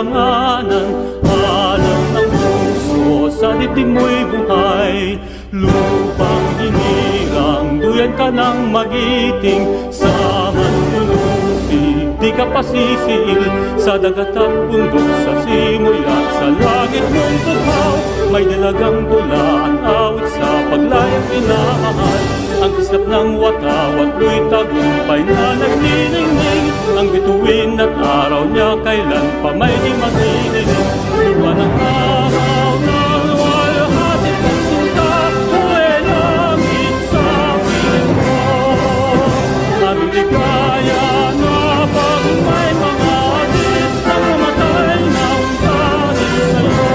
alanganan, alam ng puso sa dibdib mo'y buhay. Lupang hinirang, duyan ka ng magiting, sa manlulupi, di ka pasisiil. Sa dagat at bundok, sa simoy at sa langit mong tuhaw, may dalagang tula at awit sa paglayang minamahal. Ang kislap ng watawat mo'y tagumpay na nagniningning, ang bituin at araw niya kailan pa may di maginiling. Lupa ng araw ng walhating pupunta, buhay langit sa piling mo. Aming ligaya na pag may mga atin na mamatay ng dahil sa'yo.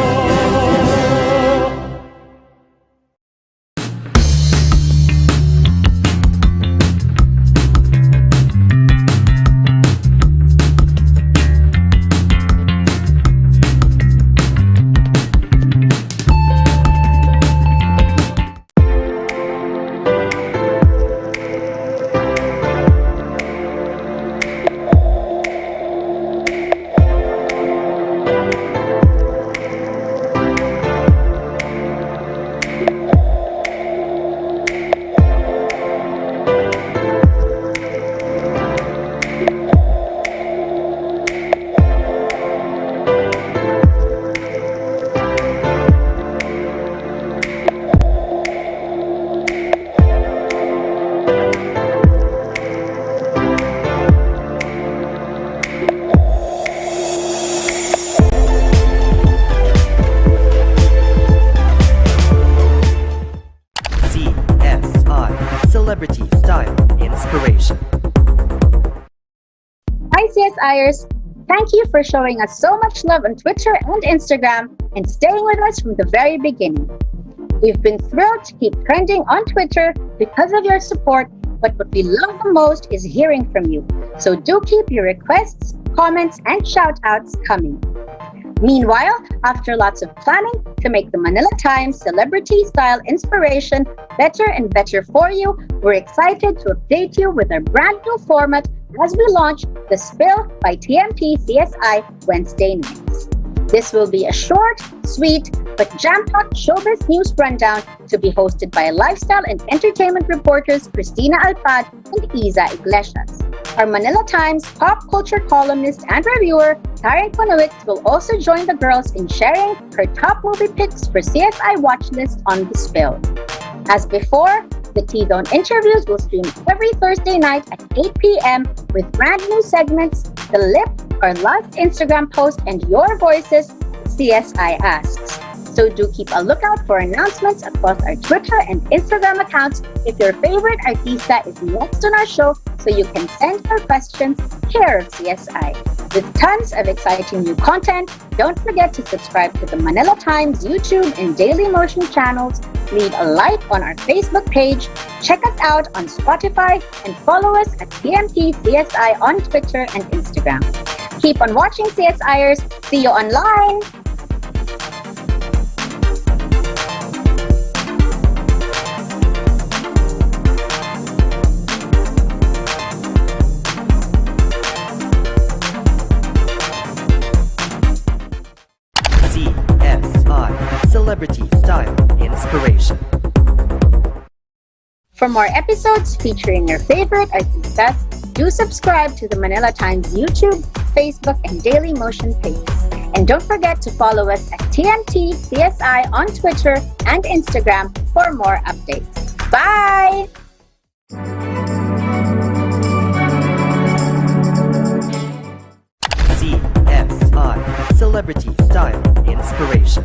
Celebrity Style Inspiration. Hi CSIers! Thank you for showing us so much love on Twitter and Instagram and staying with us from the very beginning. We've been thrilled to keep trending on Twitter because of your support, but what we love the most is hearing from you. So do keep your requests, comments, and shout-outs coming. Meanwhile, after lots of planning to make the Manila Times Celebrity Style Inspiration better and better for you, we're excited to update you with our brand new format as we launch The Spill by TMT CSI Wednesday nights. This will be a short, sweet, but jam-packed showbiz news rundown to be hosted by lifestyle and entertainment reporters Christina Alpad and Iza Iglesias. Our Manila Times pop culture columnist and reviewer, Taryn Konowitz, will also join the girls in sharing her top movie picks for CSI Watchlist on The Spill. As before, the T-Zone interviews will stream every Thursday night at 8 p.m. with brand new segments, The Lip, our last Instagram post, and your voices, CSI Asks. So do keep a lookout for announcements across our Twitter and Instagram accounts if your favorite artista is next on our show, so you can send her questions care of CSI. With tons of exciting new content, don't forget to subscribe to the Manila Times YouTube and Daily Motion channels, leave a like on our Facebook page, check us out on Spotify, and follow us at TMT CSI on Twitter and Instagram. Keep on watching, CSIers. See you online! CSI Celebrity Style Inspiration. For more episodes featuring your favorite artistas, do subscribe to the Manila Times YouTube, Facebook, and Daily Motion pages. And don't forget to follow us at TMT CSI on Twitter and Instagram for more updates. Bye! CSI Celebrity Style Inspiration.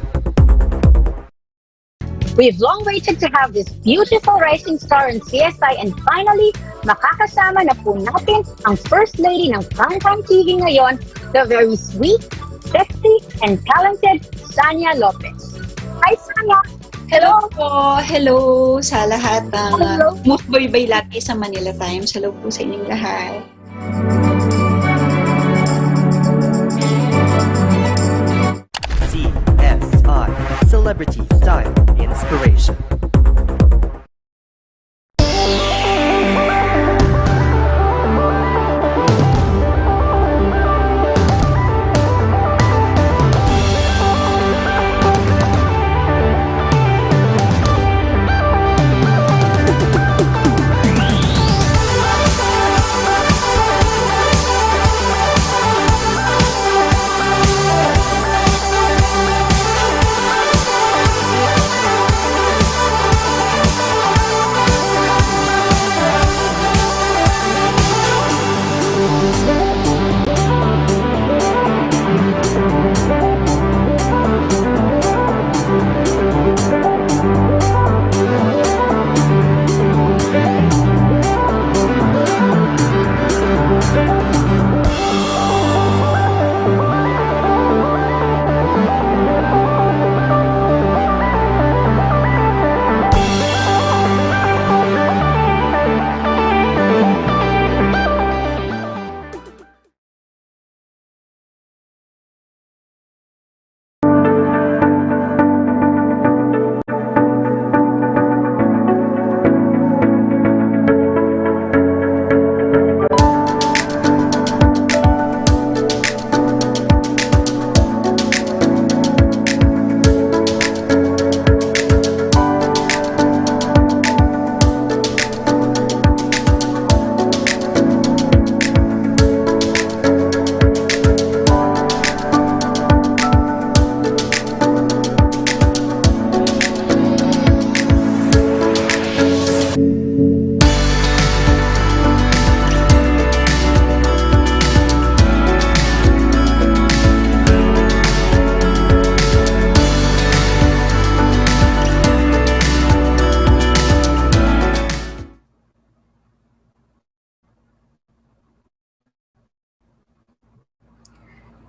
We've long waited to have this beautiful rising star in CSI, and finally, makakasama na po natin ang First Lady ng Primetime TV ngayon, the very sweet, sexy, and talented Sanya Lopez. Hi, Sanya! Hello po! Hello sa lahat ng Hello. Mukboy Lati sa Manila Times. Hello po sa inyong lahat. CSI Celebrity Style Inspiration.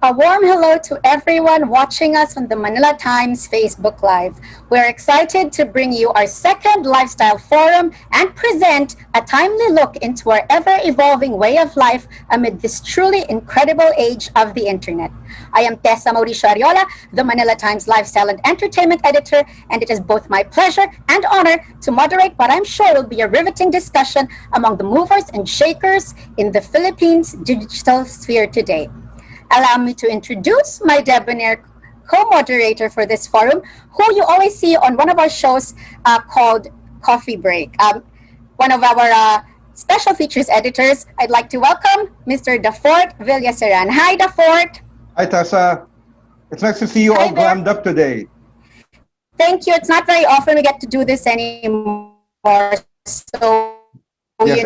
A warm hello to everyone watching us on the Manila Times Facebook Live. We're excited to bring you our second lifestyle forum and present a timely look into our ever-evolving way of life amid this truly incredible age of the internet. I am Tessa Mauricio Ariola, the Manila Times Lifestyle and Entertainment Editor, and it is both my pleasure and honor to moderate what I'm sure will be a riveting discussion among the movers and shakers in the Philippines digital sphere today. Allow me to introduce my debonair co-moderator for this forum, who you always see on one of our shows called Coffee Break. One of our special features editors, I'd like to welcome Mr. Dafort Villaseran. Hi, Dafort. Hi, Tessa. It's nice to see you all glammed up today. Thank you. It's not very often we get to do this anymore. So, Yes,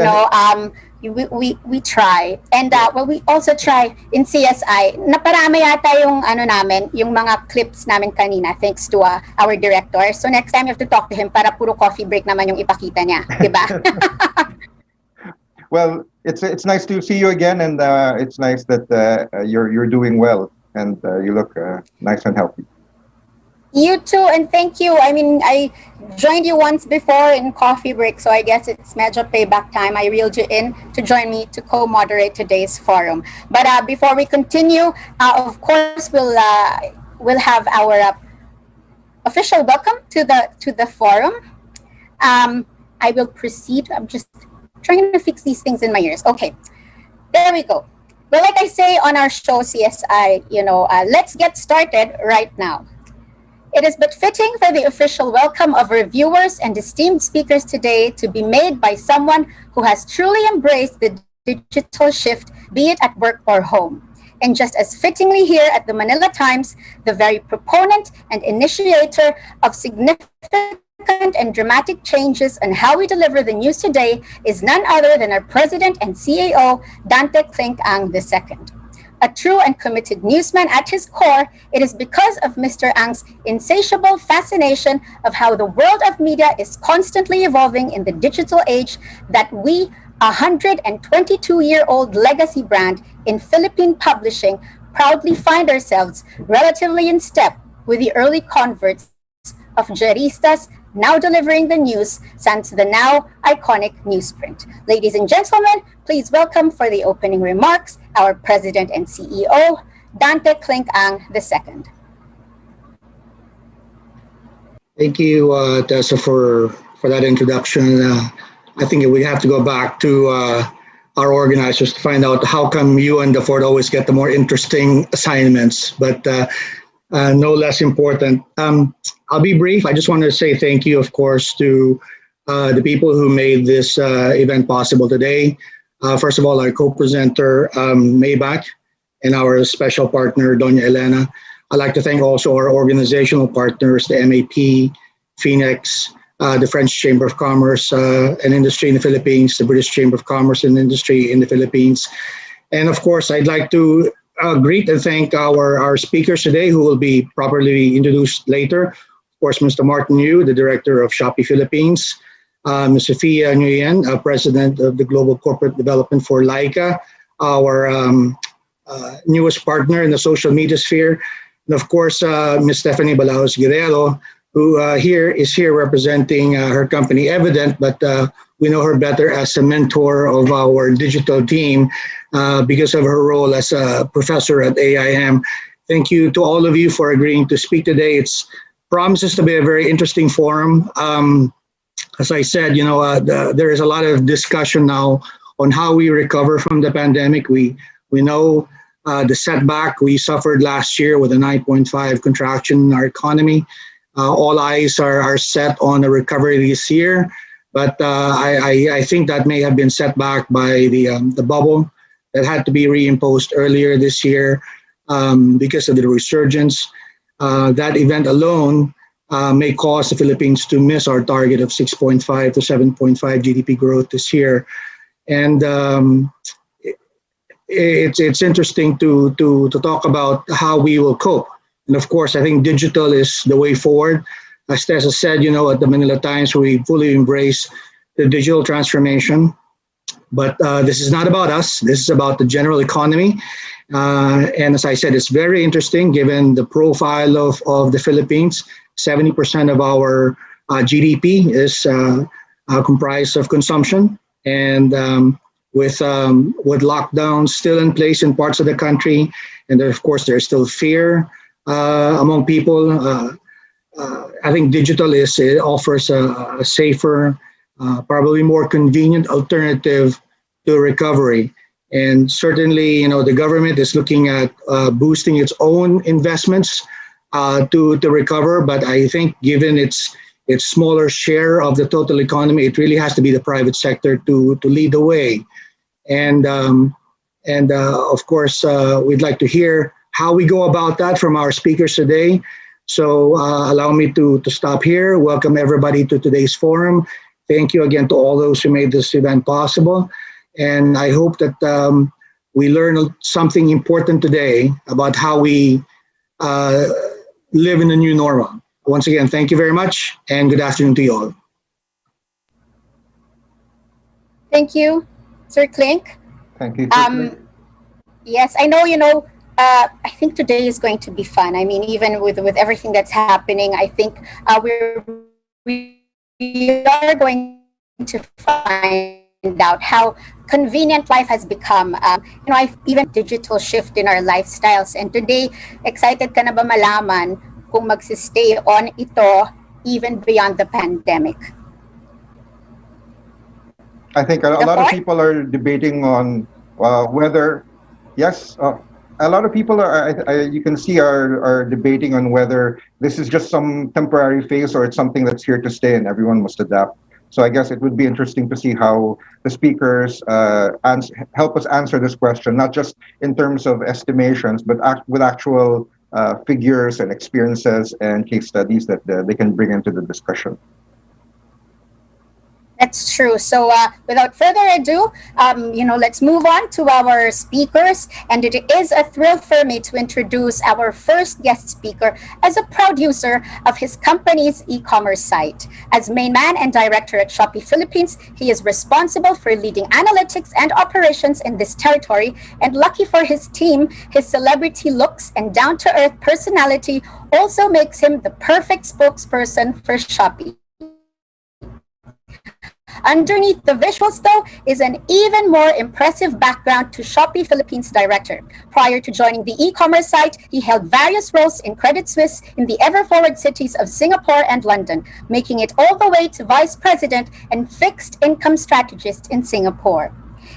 we try. And we also try in CSI. Naparami yata yung namin, yung mga clips namin kanina thanks to our director. So next time you have to talk to him para puro coffee break naman yung ipakita niya, 'di ba? Well, it's nice to see you again, and it's nice that you're doing well, and you look nice and healthy. You too, and thank you. I mean, I joined you once before in Coffee Break, so I guess it's medyo payback time. I reeled you in to join me to co-moderate today's forum. But before we continue, of course, we'll have our official welcome to the forum. I will proceed. I'm just trying to fix these things in my ears. Okay, there we go. Well, like I say on our show CSI, let's get started right now. It is but fitting for the official welcome of our viewers and esteemed speakers today to be made by someone who has truly embraced the digital shift, be it at work or home. And just as fittingly here at the Manila Times, the very proponent and initiator of significant and dramatic changes on how we deliver the news today is none other than our President and CEO, Dante Clink-Ang II. A true and committed newsman at his core, it is because of Mr. Ang's insatiable fascination of how the world of media is constantly evolving in the digital age that we, a 122-year-old legacy brand in Philippine publishing, proudly find ourselves relatively in step with the early converts of Jeristas now delivering the news since the now iconic newsprint. Ladies and gentlemen, please welcome for the opening remarks our President and CEO, Dante Clink-Ang II. Thank you, Tessa, for that introduction. I think we have to go back to our organizers to find out how come you and the Ford always get the more interesting assignments, but no less important. I'll be brief. I just want to say thank you, of course, to the people who made this event possible today. First of all, our co-presenter, Maybach, and our special partner, Doña Elena. I'd like to thank also our organizational partners, the MAP, Phoenix, the French Chamber of Commerce and Industry in the Philippines, the British Chamber of Commerce and Industry in the Philippines. And of course, I'd like to greet and thank our speakers today who will be properly introduced later. Of course, Mr. Martin Yu, the Director of Shopee Philippines, Ms. Sophia Nguyen, President of the Global Corporate Development for Laika, our newest partner in the social media sphere, and of course, Ms. Stephanie Balaos Guerrero, who is here representing her company Evident, but we know her better as a mentor of our digital team because of her role as a professor at AIM. Thank you to all of you for agreeing to speak today. It promises to be a very interesting forum. As I said, there is a lot of discussion now on how we recover from the pandemic. We know the setback we suffered last year with a 9.5 contraction in our economy. All eyes are set on the recovery this year, but I think that may have been set back by the bubble that had to be reimposed earlier this year because of the resurgence. That event alone may cause the Philippines to miss our target of 6.5 to 7.5 GDP growth this year. And it's interesting to talk about how we will cope. And of course, I think digital is the way forward. As Tessa said, at the Manila Times, we fully embrace the digital transformation. But this is not about us. This is about the general economy. And as I said, it's very interesting given the profile of the Philippines. 70% of our GDP is comprised of consumption. And with lockdowns still in place in parts of the country, and of course there's still fear among people. I think digital it offers a safer, probably more convenient alternative to recovery. And certainly, the government is looking at boosting its own investments to recover. But I think given its smaller share of the total economy, it really has to be the private sector to lead the way. And of course, we'd like to hear how we go about that from our speakers today. So allow me to stop here. Welcome everybody to today's forum. Thank you again to all those who made this event possible. And I hope that we learn something important today about how we live in the new normal. Once again, thank you very much and good afternoon to you all. Thank you, Sir Klink. Thank you. Yes, I know, I think today is going to be fun. I mean, even with everything that's happening, I think we are going to find out how convenient life has become. I've even digital shift in our lifestyles. And today, excited ka na ba malaman kung magsistay on ito even beyond the pandemic? I think a lot of people are debating on whether, yes, a lot of people you can see are debating on whether this is just some temporary phase or it's something that's here to stay and everyone must adapt. So I guess it would be interesting to see how the speakers help us answer this question, not just in terms of estimations, but with actual figures and experiences and case studies that they can bring into the discussion. That's true. So without further ado, let's move on to our speakers. And it is a thrill for me to introduce our first guest speaker as a proud user of his company's e-commerce site. As main man and director at Shopee Philippines, he is responsible for leading analytics and operations in this territory. And lucky for his team, his celebrity looks and down-to-earth personality also makes him the perfect spokesperson for Shopee. Underneath the visuals, though, is an even more impressive background to Shopee Philippines director. Prior to joining the e-commerce site, he held various roles in Credit Suisse in the ever-forward cities of Singapore and London, making it all the way to vice president and fixed income strategist in Singapore.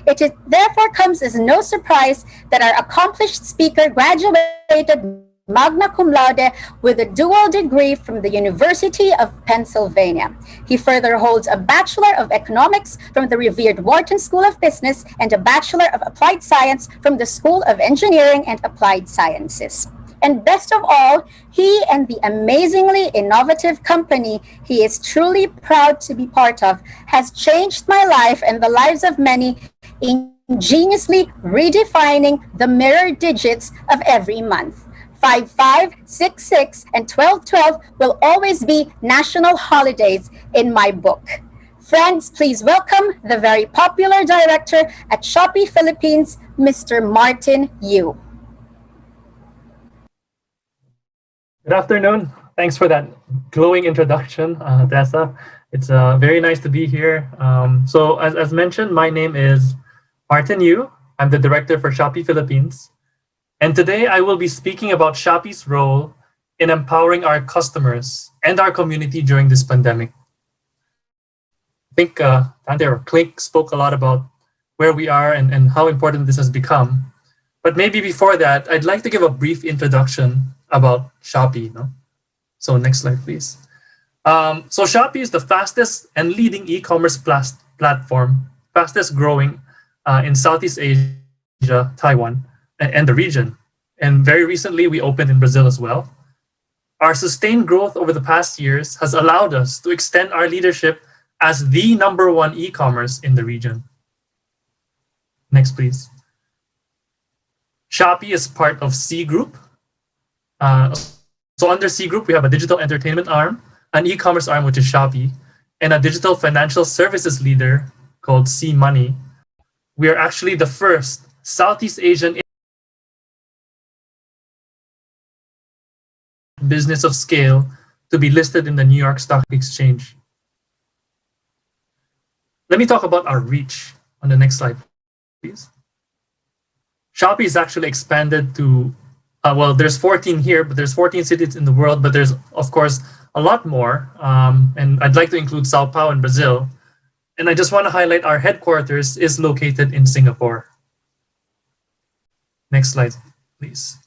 It therefore comes as no surprise that our accomplished speaker graduated magna cum laude with a dual degree from the University of Pennsylvania. He further holds a Bachelor of Economics from the revered Wharton School of Business and a Bachelor of Applied Science from the School of Engineering and Applied Sciences. And best of all, he and the amazingly innovative company he is truly proud to be part of has changed my life and the lives of many, ingeniously redefining the mirror digits of every month. 5566 and 1212 will always be national holidays in my book. Friends, please welcome the very popular director at Shopee Philippines, Mr. Martin Yu. Good afternoon. Thanks for that glowing introduction, Tessa. It's very nice to be here. So as mentioned, my name is Martin Yu. I'm the director for Shopee Philippines. And today I will be speaking about Shopee's role in empowering our customers and our community during this pandemic. I think Dante or Klink spoke a lot about where we are and how important this has become. But maybe before that, I'd like to give a brief introduction about Shopee. So next slide, please. So Shopee is the fastest and leading e-commerce platform, fastest growing in Southeast Asia, Taiwan, and the region. And very recently, we opened in Brazil as well. Our sustained growth over the past years has allowed us to extend our leadership as the #1 e-commerce in the region. Next, please. Shopee is part of C Group. So under C Group, we have a digital entertainment arm, an e-commerce arm, which is Shopee, and a digital financial services leader called C Money. we are actually the first Southeast Asian business of scale to be listed in the New York Stock Exchange. Let me talk about our reach on the next slide, please. Shopee is actually expanded to, well, there's 14 here, but there's 14 cities in the world, but there's, of course, a lot more. And I'd like to include Sao Paulo in Brazil. And I just want to highlight our headquarters is located in Singapore. Next slide, please.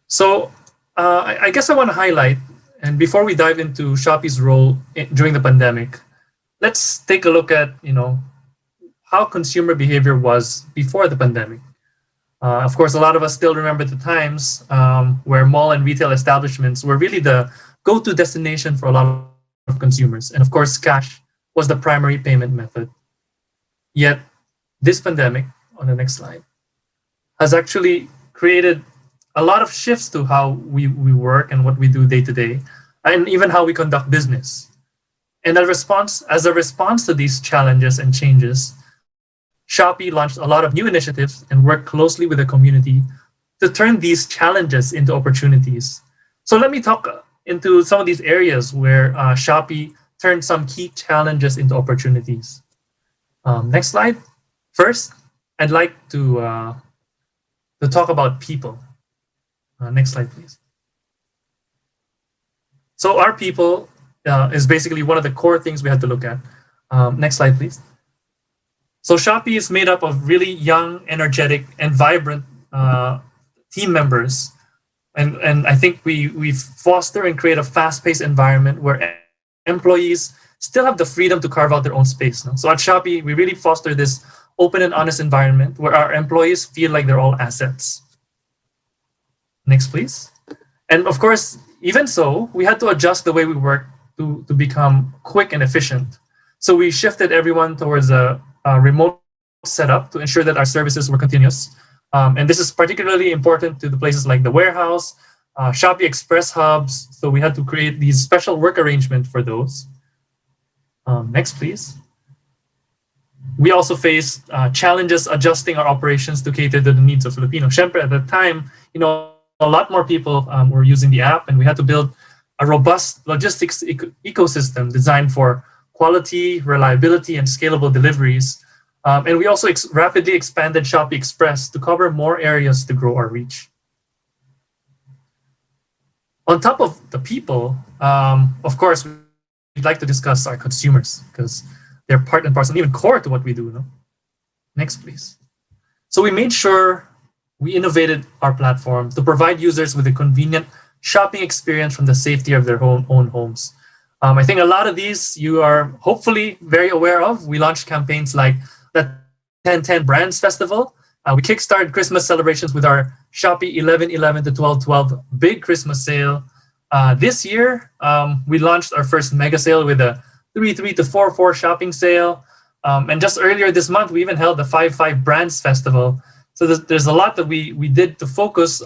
So I guess I want to highlight, and before we dive into Shopee's role during the pandemic, let's take a look at, how consumer behavior was before the pandemic. Of course, a lot of us still remember the times where mall and retail establishments were really the go-to destination for a lot of consumers. And of course, cash was the primary payment method. Yet, this pandemic, on the next slide, has actually created a lot of shifts to how we work and what we do day to day, and even how we conduct business. And as a response to these challenges and changes, Shopee launched a lot of new initiatives and worked closely with the community to turn these challenges into opportunities. So let me talk into some of these areas where Shopee turned some key challenges into opportunities. Next slide. First, I'd like to talk about people. Next slide, please. So our people is basically one of the core things we had to look at. Next slide, please. So Shopee is made up of really young, energetic, and vibrant team members. And I think we foster and create a fast-paced environment where employees still have the freedom to carve out their own space. So at Shopee, we really foster this open and honest environment where our employees feel like they're all assets. Next, please. And of course, even so, we had to adjust the way we work to become quick and efficient. So we shifted everyone towards a remote setup to ensure that our services were continuous. And this is particularly important to the places like the warehouse, Shopee Express hubs. So we had to create these special work arrangements for those. Next, please. We also faced challenges adjusting our operations to cater to the needs of Filipinos. Syempre, at the time, a lot more people were using the app, and we had to build a robust logistics ecosystem designed for quality, reliability, and scalable deliveries. And we also rapidly expanded Shopee Express to cover more areas to grow our reach. On top of the people, of course, we'd like to discuss our consumers because they're part and parcel, and even core to what we do. No? Next, please. So we made sure we innovated our platform to provide users with a convenient shopping experience from the safety of their own homes. I think a lot of these you are hopefully very aware of. We launched campaigns like the 10/10 Brands Festival. We kickstarted Christmas celebrations with our Shopee 11/11 to 12/12 big Christmas sale. This year, we launched our first mega sale with a 3/3 to 4/4 shopping sale. And just earlier this month, we even held the 5/5 Brands Festival. So there's a lot that we did to focus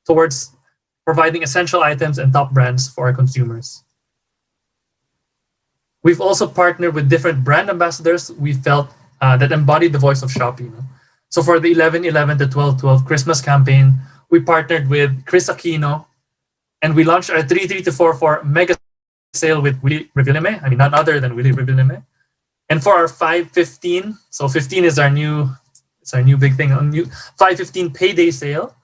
towards providing essential items and top brands for our consumers. We've also partnered with different brand ambassadors we felt that embodied the voice of Shopee. So for the 11/11 to 12/12 Christmas campaign, we partnered with Chris Aquino, and we launched our 3/3 to 4/4 mega sale with Willie Revilleme. I mean, none other than Willie Revilleme. And for our 5/15, so 15 is our new big thing, a new 5/15 payday sale.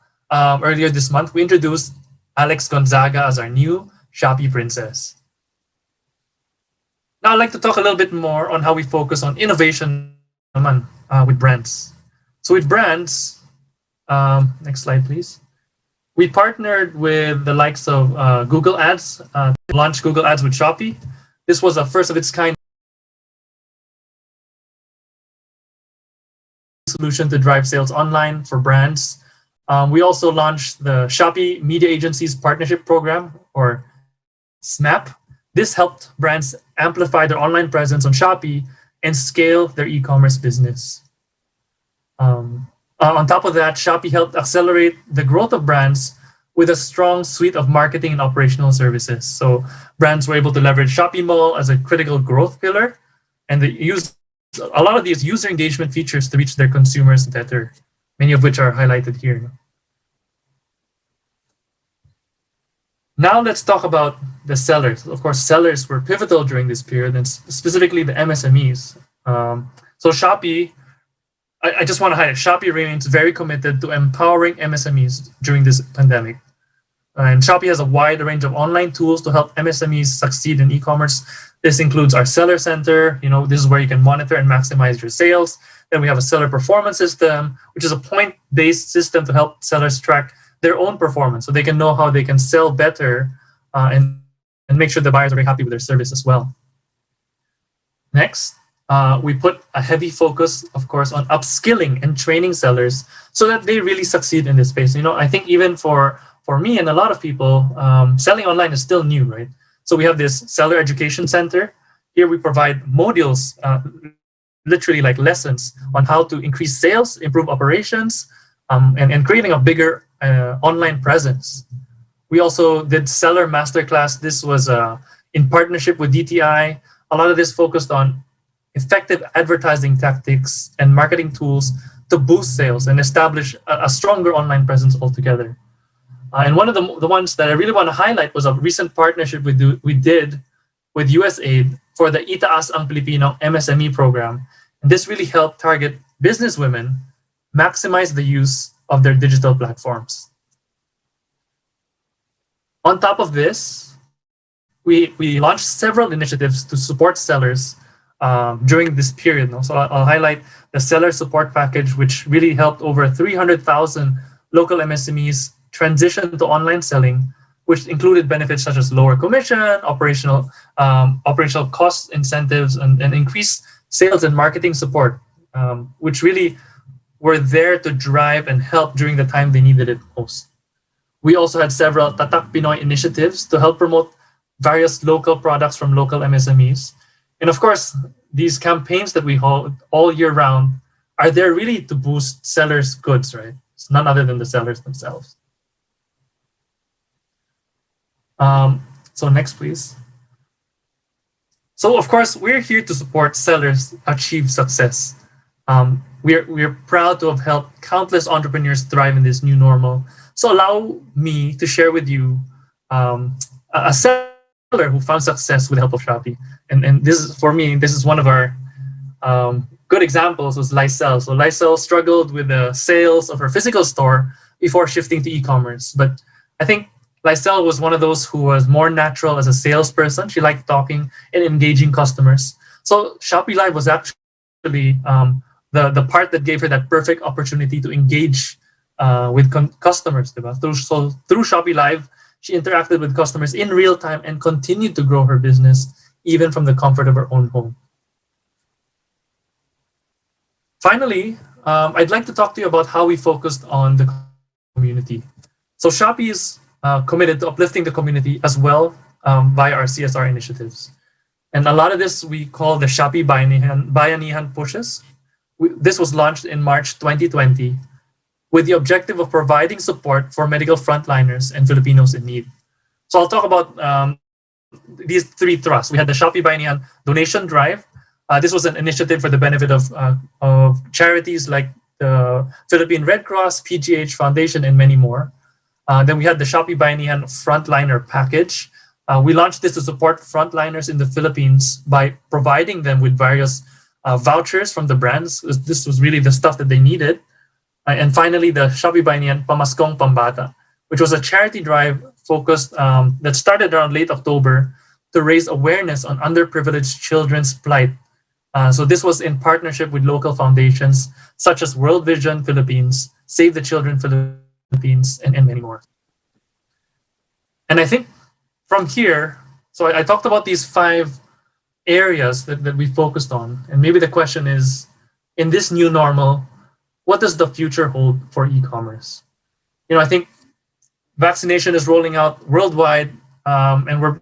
Earlier this month, we introduced Alex Gonzaga as our new Shopee princess. Now I'd like to talk a little bit more on how we focus on innovation with brands. So with brands, next slide, please. We partnered with the likes of Google Ads to launch Google Ads with Shopee. This was a first of its kind solution to drive sales online for brands. We also launched the Shopee Media Agencies Partnership Program, or SMAP. This helped brands amplify their online presence on Shopee and scale their e-commerce business. On top of that, Shopee helped accelerate the growth of brands with a strong suite of marketing and operational services. So brands were able to leverage Shopee Mall as a critical growth pillar, and the users a lot of these user engagement features to reach their consumers better, many of which are highlighted here. Now let's talk about the sellers. Of course, sellers were pivotal during this period, and specifically the MSMEs. So Shopee, I just want to highlight, Shopee remains very committed to empowering MSMEs during this pandemic. And Shopee has a wide range of online tools to help MSMEs succeed in e-commerce. This includes our seller center. This is where you can monitor and maximize your sales. Then we have a seller performance system, which is a point-based system to help sellers track their own performance so they can know how they can sell better and make sure the buyers are very happy with their service as well. Next, we put a heavy focus, of course, on upskilling and training sellers so that they really succeed in this space. I think even for me and a lot of people, selling online is still new, right? So we have this seller education center. Here we provide modules, literally like lessons on how to increase sales, improve operations, and creating a bigger online presence. We also did seller masterclass. This was in partnership with DTI. A lot of this focused on effective advertising tactics and marketing tools to boost sales and establish a stronger online presence altogether. And one of the ones that I really want to highlight was a recent partnership we did with USAID for the Itaas ang Pilipino MSME program. And this really helped target business women maximize the use of their digital platforms. On top of this, we launched several initiatives to support sellers during this period. So I'll highlight the seller support package, which really helped over 300,000 local MSMEs transition to online selling, which included benefits such as lower commission, operational cost incentives, and increased sales and marketing support, which really were there to drive and help during the time they needed it most. We also had several Tatak Pinoy initiatives to help promote various local products from local MSMEs. And of course, these campaigns that we hold all year round are there really to boost sellers' goods, right? It's none other than the sellers themselves. So next, please. So of course, we're here to support sellers achieve success. We're proud to have helped countless entrepreneurs thrive in this new normal. So allow me to share with you a seller who found success with the help of Shopee. And this is, for me, this is one of our good examples was Lysel. So Lysel struggled with the sales of her physical store before shifting to e-commerce. But I think Lysel was one of those who was more natural as a salesperson. She liked talking and engaging customers. So Shopee Live was actually the part that gave her that perfect opportunity to engage with customers. So through Shopee Live, she interacted with customers in real time and continued to grow her business even from the comfort of her own home. Finally, I'd like to talk to you about how we focused on the community. So Shopee is committed to uplifting the community as well via our CSR initiatives. And a lot of this we call the Shopee Bayanihan pushes. This was launched in March 2020 with the objective of providing support for medical frontliners and Filipinos in need. So I'll talk about these three thrusts. We had the Shopee Bayanihan donation drive. This was an initiative for the benefit of charities like the Philippine Red Cross, PGH Foundation, and many more. Then we had the Shopee Bayanihan Frontliner package. We launched this to support frontliners in the Philippines by providing them with various vouchers from the brands. This was really the stuff that they needed. And finally, the Shopee Bayanihan Pamaskong Pambata, which was a charity drive focused that started around late October to raise awareness on underprivileged children's plight. So this was in partnership with local foundations such as World Vision Philippines, Save the Children Philippines, and many more. And I think from here, so I talked about these 5 areas that we focused on. And maybe the question is, in this new normal, what does the future hold for e-commerce? I think vaccination is rolling out worldwide, and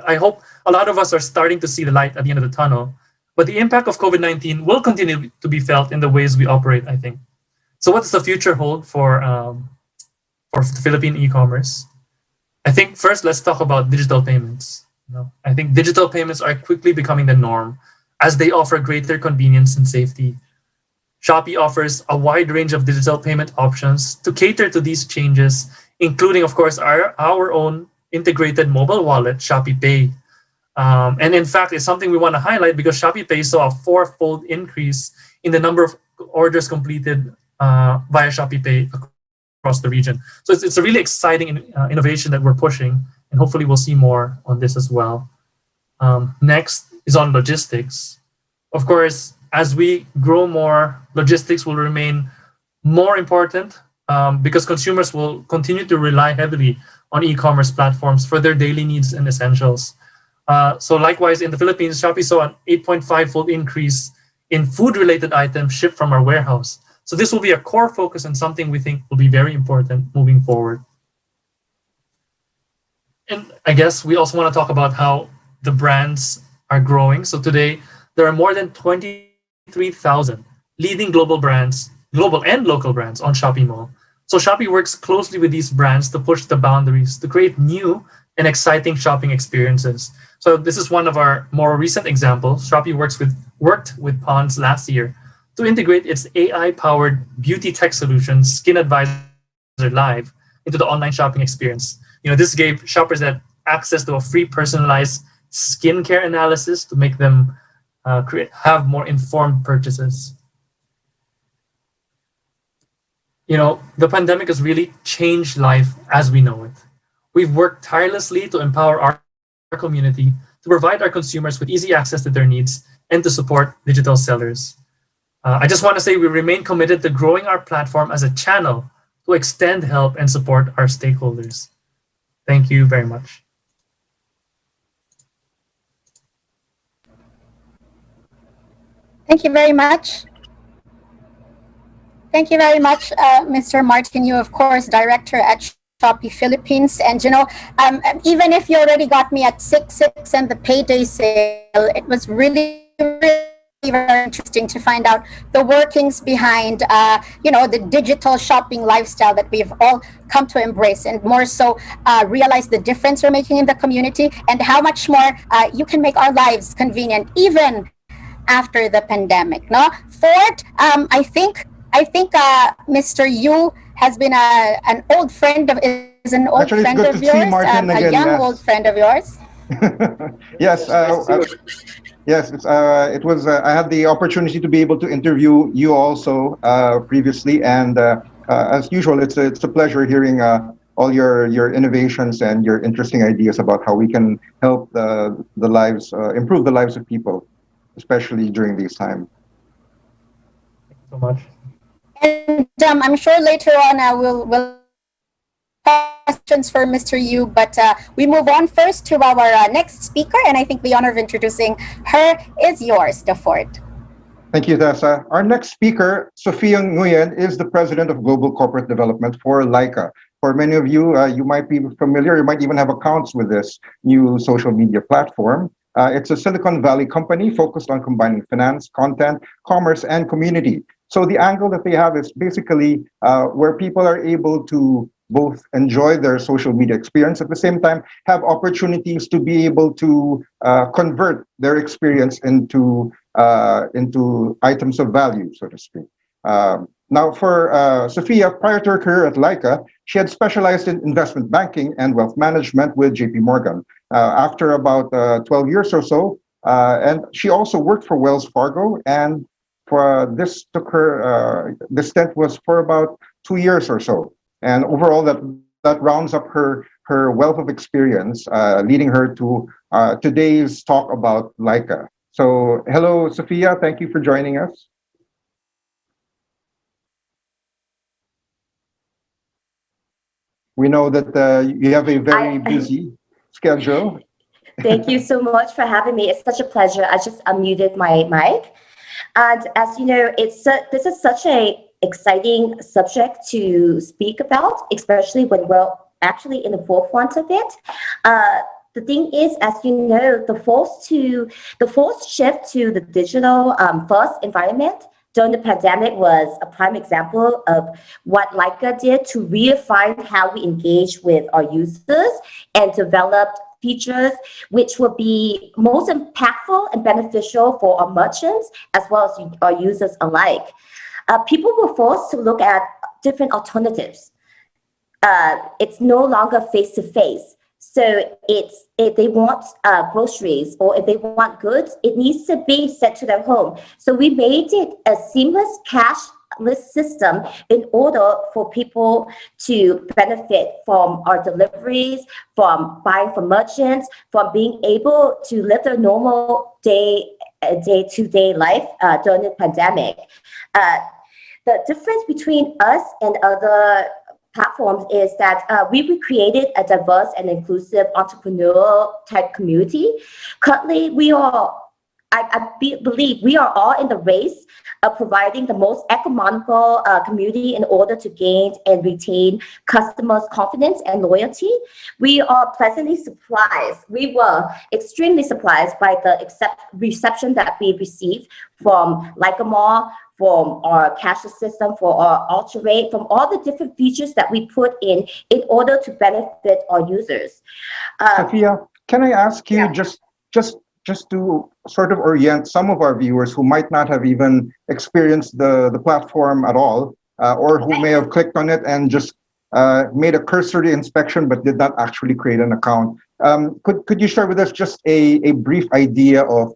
I hope a lot of us are starting to see the light at the end of the tunnel. But the impact of COVID-19 will continue to be felt in the ways we operate, I think. So what does the future hold for Philippine e-commerce? I think first, let's talk about digital payments. I think digital payments are quickly becoming the norm as they offer greater convenience and safety. Shopee offers a wide range of digital payment options to cater to these changes, including, of course, our own integrated mobile wallet, Shopee Pay. And in fact, it's something we want to highlight because Shopee Pay saw a four-fold increase in the number of orders completed via Shopee Pay across the region. So it's a really exciting innovation that we're pushing, and hopefully we'll see more on this as well. Next is on logistics. Of course, as we grow more, logistics will remain more important because consumers will continue to rely heavily on e-commerce platforms for their daily needs and essentials. So likewise, in the Philippines, Shopee saw an 8.5-fold increase in food-related items shipped from our warehouse. So this will be a core focus and something we think will be very important moving forward. And I guess we also want to talk about how the brands are growing. So today, there are more than 23,000 leading global brands, global and local brands on Shopee Mall. So Shopee works closely with these brands to push the boundaries to create new and exciting shopping experiences. So this is one of our more recent examples. Shopee worked with Pond's last year to integrate its AI-powered beauty tech solution, Skin Advisor Live, into the online shopping experience. This gave shoppers that access to a free personalized skincare analysis to make them have more informed purchases. The pandemic has really changed life as we know it. We've worked tirelessly to empower our community, to provide our consumers with easy access to their needs, and to support digital sellers. I just want to say we remain committed to growing our platform as a channel to extend help and support our stakeholders. Thank you very much. Thank you very much. Thank you very much, Mr. Martin. You, of course, director at Shopee Philippines. And, even if you already got me at 6.6 and the payday sale, it was really, really very interesting to find out the workings behind, the digital shopping lifestyle that we've all come to embrace, and more so realize the difference we're making in the community and how much more you can make our lives convenient, even after the pandemic. No, Ford, I think Mr. Yu has been an old friend of yours, a young old friend of yours. Yes, yes. It was. I had the opportunity to be able to interview you also previously, and as usual, it's a pleasure hearing all your innovations and your interesting ideas about how we can help the lives, improve the lives of people, especially during these times. Thank you so much. And I'm sure later on we'll questions for Mr. Yu, but we move on first to our next speaker, and I think the honor of introducing her is yours, Ford. Thank you, Tessa. Our next speaker, Sophia Nguyen, is the President of Global Corporate Development for Laika. For many of you, you might be familiar, you might even have accounts with this new social media platform. It's a Silicon Valley company focused on combining finance, content, commerce, and community. So the angle that they have is basically where people are able to both enjoy their social media experience, at the same time have opportunities to be able to convert their experience into items of value, so to speak. Now, for Sophia, prior to her career at Laika, she had specialized in investment banking and wealth management with JP Morgan. After about 12 years or so, and she also worked for Wells Fargo, and for this took her, this stint was for about 2 years or so. And overall, that rounds up her wealth of experience, leading her to today's talk about Laika. So, hello, Sophia. Thank you for joining us. We know that you have a very busy schedule. Thank you so much for having me. It's such a pleasure. I just unmuted my mic. And as you know, this is such an exciting subject to speak about, especially when we're actually in the forefront of it. The thing is, as you know, the forced shift to the digital first environment during the pandemic was a prime example of what Laika did to redefine how we engage with our users and develop features which will be most impactful and beneficial for our merchants as well as our users alike. People were forced to look at different alternatives. It's no longer face-to-face. So if they want groceries or if they want goods, it needs to be sent to their home. So we made it a seamless cashless system in order for people to benefit from our deliveries, from buying from merchants, from being able to live their normal day-to-day life during the pandemic. The difference between us and other platforms is that we created a diverse and inclusive entrepreneurial type community. Currently, I believe we are all in the race of providing the most economical community in order to gain and retain customers' confidence and loyalty. We are pleasantly surprised. We were extremely surprised by the reception that we received from Like a Mall, from our cashless system, for our Ultra Rate, from all the different features that we put in order to benefit our users. Sophia, can I ask you just to sort of orient some of our viewers who might not have even experienced the platform at all, or who may have clicked on it and just made a cursory inspection but did not actually create an account. Could you share with us just a brief idea of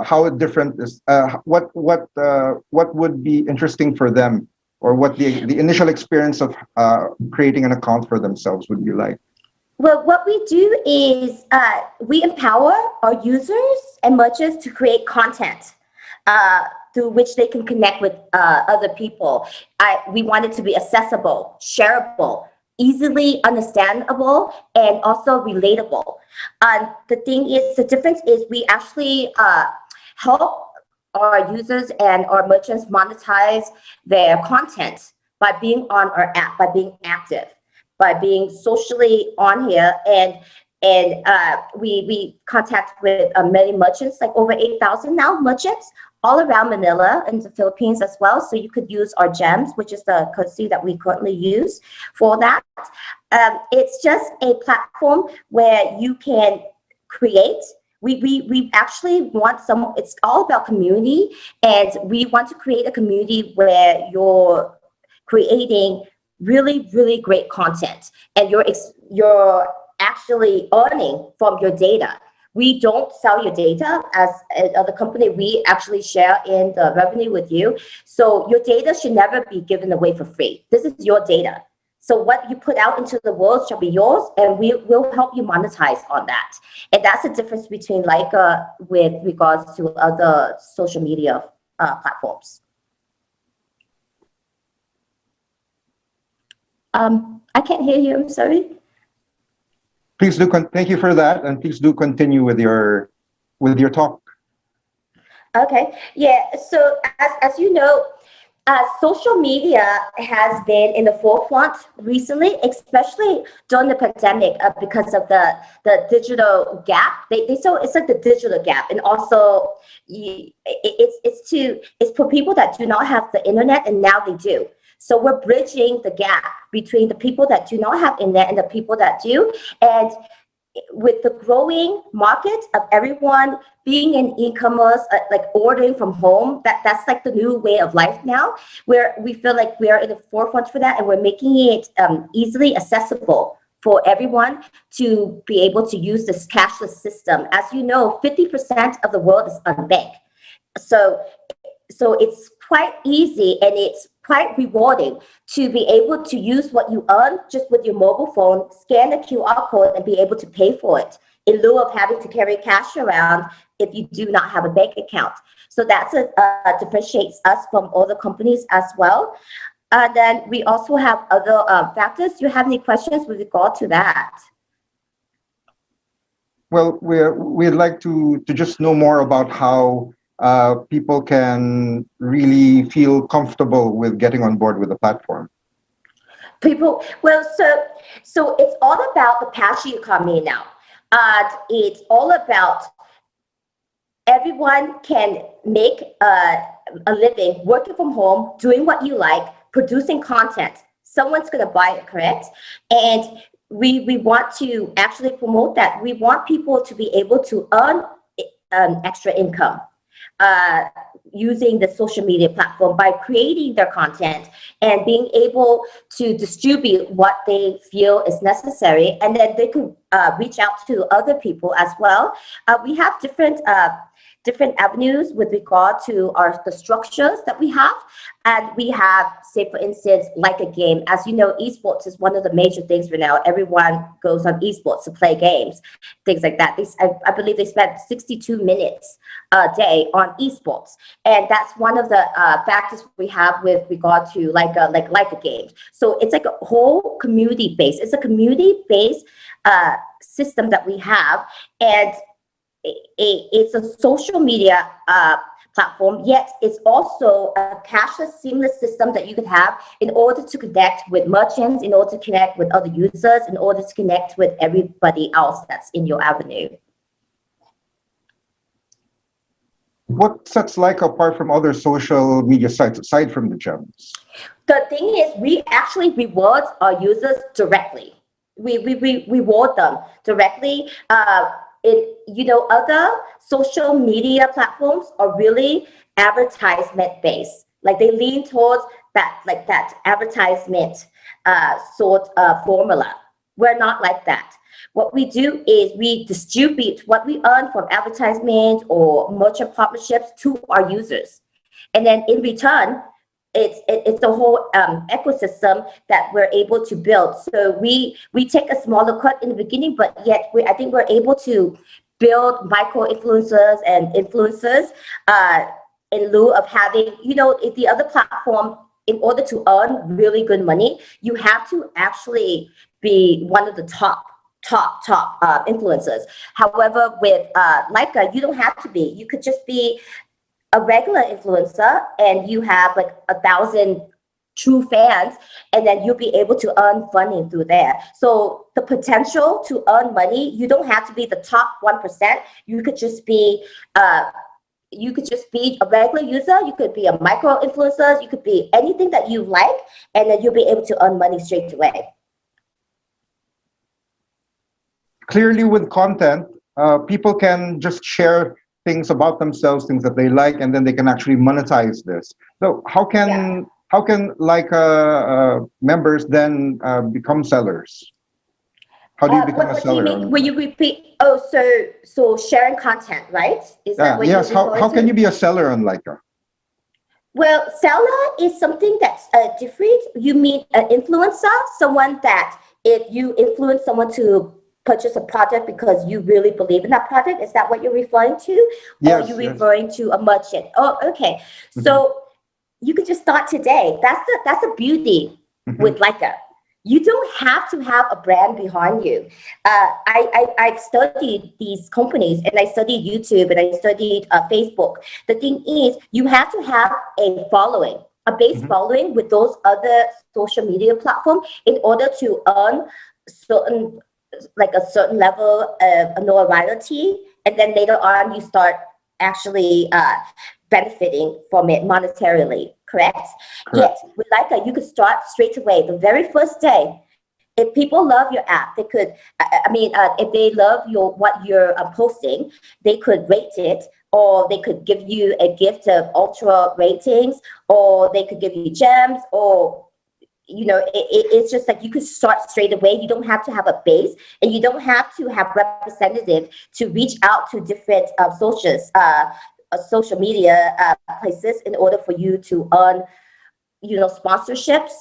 how different is what would be interesting for them, or what the initial experience of creating an account for themselves would be like? Well, what we do is we empower our users and merchants to create content through which they can connect with other people. We want it to be accessible, shareable, easily understandable, and also relatable. The difference is we actually help our users and our merchants monetize their content by being on our app, by being active, by being socially on here, and we contact with many merchants, like over 8,000 now merchants all around Manila and the Philippines as well. So you could use our gems, which is the currency that we currently use for that. It's just a platform where you can create. We actually want it's all about community, and we want to create a community where you're creating really, really great content, and you're actually earning from your data. We don't sell your data as a company. We actually share in the revenue with you. So your data should never be given away for free. This is your data. So what you put out into the world shall be yours, and we will help you monetize on that. And that's the difference between Leica with regards to other social media platforms. I can't hear you, I'm sorry. Please do. Thank you for that, and please do continue with your talk. Okay. Yeah. So as you know, social media has been in the forefront recently, especially during the pandemic, because of the digital gap. It's like the digital gap, and also it's for people that do not have the internet, and now they do. So we're bridging the gap between the people that do not have internet and the people that do. And with the growing market of everyone being in e-commerce, like ordering from home, that's like the new way of life now, where we feel like we are in the forefront for that, and we're making it easily accessible for everyone to be able to use this cashless system. As you know, 50% of the world is unbanked. So it's quite easy, and it's quite rewarding to be able to use what you earn just with your mobile phone, scan the QR code, and be able to pay for it in lieu of having to carry cash around if you do not have a bank account. So that's differentiates us from other companies as well. Then we also have other factors. Do you have any questions with regard to that? Well, we'd like to just know more about how people can really feel comfortable with getting on board with the platform. So it's all about the passion economy now. It's all about everyone can make a living working from home, doing what you like, producing content. Someone's going to buy it, correct? And we want to actually promote that. We want people to be able to earn extra income using the social media platform by creating their content and being able to distribute what they feel is necessary, and then they could reach out to other people as well. We have different avenues with regard to the structures that we have. And we have, say, for instance, like a game. As you know, esports is one of the major things right now. Everyone goes on esports to play games, things like that. I believe they spend 62 minutes a day on esports. And that's one of the factors we have with regard to like a game. So it's like a whole community base. It's a community-based system that we have. And it's a social media platform, yet it's also a cashless, seamless system that you could have in order to connect with merchants, in order to connect with other users, in order to connect with everybody else that's in your avenue. What sets Leica apart from other social media sites aside from the gems? The thing is, we actually reward our users directly. We reward them directly. Other social media platforms are really advertisement based. Like they lean towards that advertisement sort of formula. We're not like that. What we do is we distribute what we earn from advertisement or merchant partnerships to our users. And then in return, it's a whole ecosystem that we're able to build. So we take a smaller cut in the beginning, but yet I think we're able to build micro influencers and influencers in lieu of having, the other platform. In order to earn really good money, you have to actually be one of the top influencers. However, with Leica, you don't have to be. You could just be a regular influencer and you have like 1,000 true fans, and then you'll be able to earn funding through there. So the potential to earn money, you don't have to be the top 1%. You could just be a regular user. You could be a micro influencer. You could be anything that you like, and then you'll be able to earn money straight away. Clearly, with content, people can just share things about themselves, things that they like, and then they can actually monetize this. So how can Leica members then become sellers? How do you become a seller? What do you mean? Will you repeat? Oh, so sharing content, right? Is that what yes. How can you be a seller on Leica? Well, seller is something that's different. You mean an influencer, someone that if you influence someone to purchase a product because you really believe in that product, is that what you're referring to? Yes, or are you referring to a merchant? Oh, okay. Mm-hmm. So you could just start today. That's the beauty with Leica. You don't have to have a brand behind you. I've studied these companies, and I studied YouTube, and I studied Facebook. The thing is, you have to have a following, a base following with those other social media platforms in order to earn a certain level of notoriety, and then later on you start actually benefiting from it monetarily. Correct? Yet with Leica, you could start straight away the very first day. If people love your app, they could. If they love what you're posting, they could rate it, or they could give you a gift of ultra ratings, or they could give you gems, or it's just like you could start straight away. You don't have to have a base, and you don't have to have representative to reach out to different social media places in order for you to earn, sponsorships.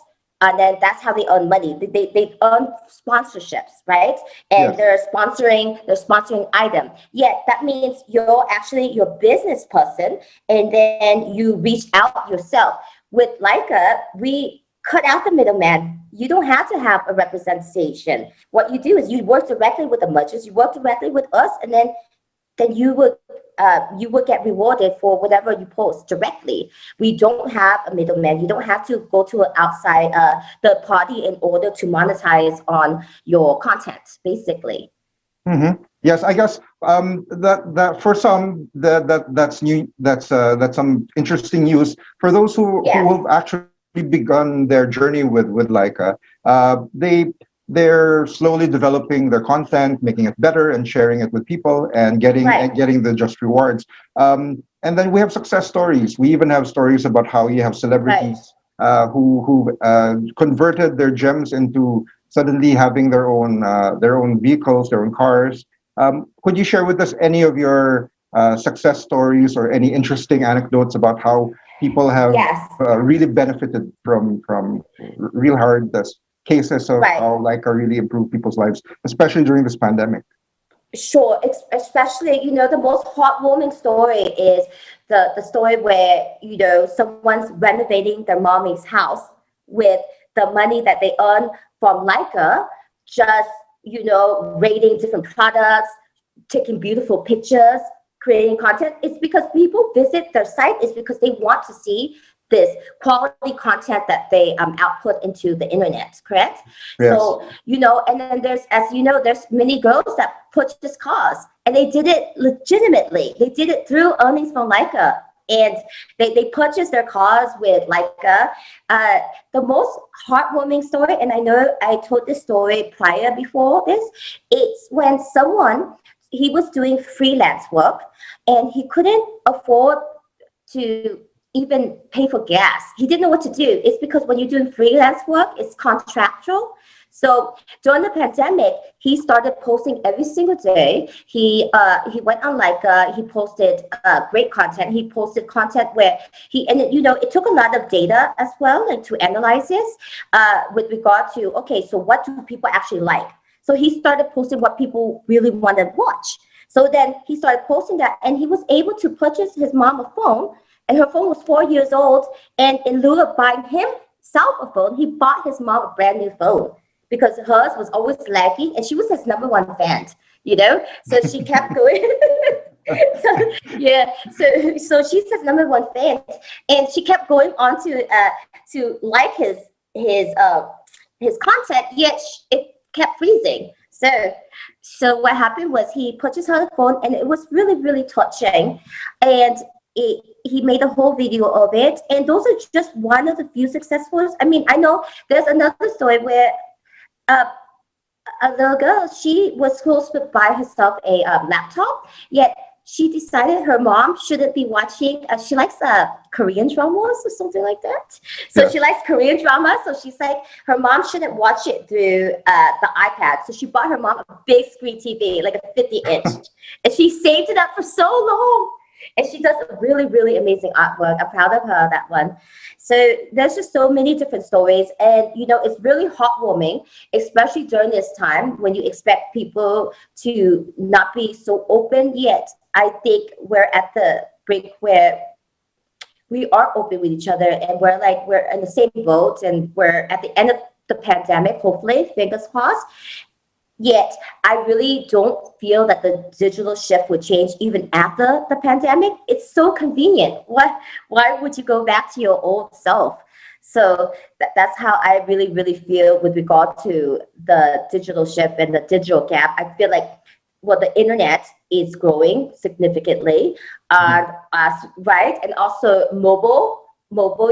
And then that's how they earn money. They earn sponsorships, right? And they're sponsoring item. Yet that means you're actually your business person, and then you reach out yourself. With Leica, we cut out the middleman. You don't have to have a representation. What you do is you work directly with the merchants, you work directly with us, and then you would get rewarded for whatever you post directly. We don't have a middleman. You don't have to go to an outside third party in order to monetize on your content, basically. Yes, I guess that for some that's new. That's some interesting news for those who have actually begun their journey with Leica. they're slowly developing their content, making it better, and sharing it with people, and getting the just rewards. And then we have success stories. We even have stories about how you have celebrities who converted their gems into suddenly having their own vehicles, their own cars. Could you share with us any of your success stories or any interesting anecdotes about how people have really benefited from real hard cases of how Leica really improved people's lives, especially during this pandemic? Sure, especially, the most heartwarming story is the story where, someone's renovating their mommy's house with the money that they earn from Leica, just, rating different products, taking beautiful pictures, creating content. It's because people visit their site is because they want to see this quality content that they output into the internet, correct? Yes. So, and then there's many girls that purchase cars, and they did it legitimately. They did it through earnings from Leica, and they purchased their cars with Leica. The most heartwarming story, and I know I told this story prior before this, it's when he was doing freelance work, and he couldn't afford to even pay for gas. He didn't know what to do. It's because when you're doing freelance work, it's contractual. So during the pandemic, he started posting every single day. He went on Leica. He posted great content. He posted content where it took a lot of data as well, like to analyze this with regard to, okay, so what do people actually like? So he started posting what people really want to watch. So then he started posting that, and he was able to purchase his mom a phone, and her phone was 4 years old. And in lieu of buying himself a phone, he bought his mom a brand new phone because hers was always laggy, and she was his #1 fan, So she kept going. So she's his #1 fan, and she kept going on to like his content, yet it kept freezing. So what happened was he purchased her the phone, and it was really, really touching. And he made a whole video of it. And those are just one of the few success stories. I mean, I know there's another story where a little girl, she was supposed to buy herself a laptop, yet she decided her mom shouldn't be watching. She likes Korean dramas or something like that. So she likes Korean drama. So she's like, her mom shouldn't watch it through the iPad. So she bought her mom a big screen TV, like a 50-inch. And she saved it up for so long. And she does a really, really amazing artwork. I'm proud of her, that one. So there's just so many different stories. And, it's really heartwarming, especially during this time when you expect people to not be so open yet. I think we're at the brink where we are open with each other, and we're in the same boat, and we're at the end of the pandemic, hopefully, fingers crossed. Yet, I really don't feel that the digital shift would change even after the pandemic. It's so convenient. Why would you go back to your old self? So that's how I really, really feel with regard to the digital shift and the digital gap. I feel like, the internet is growing significantly, right? And also mobile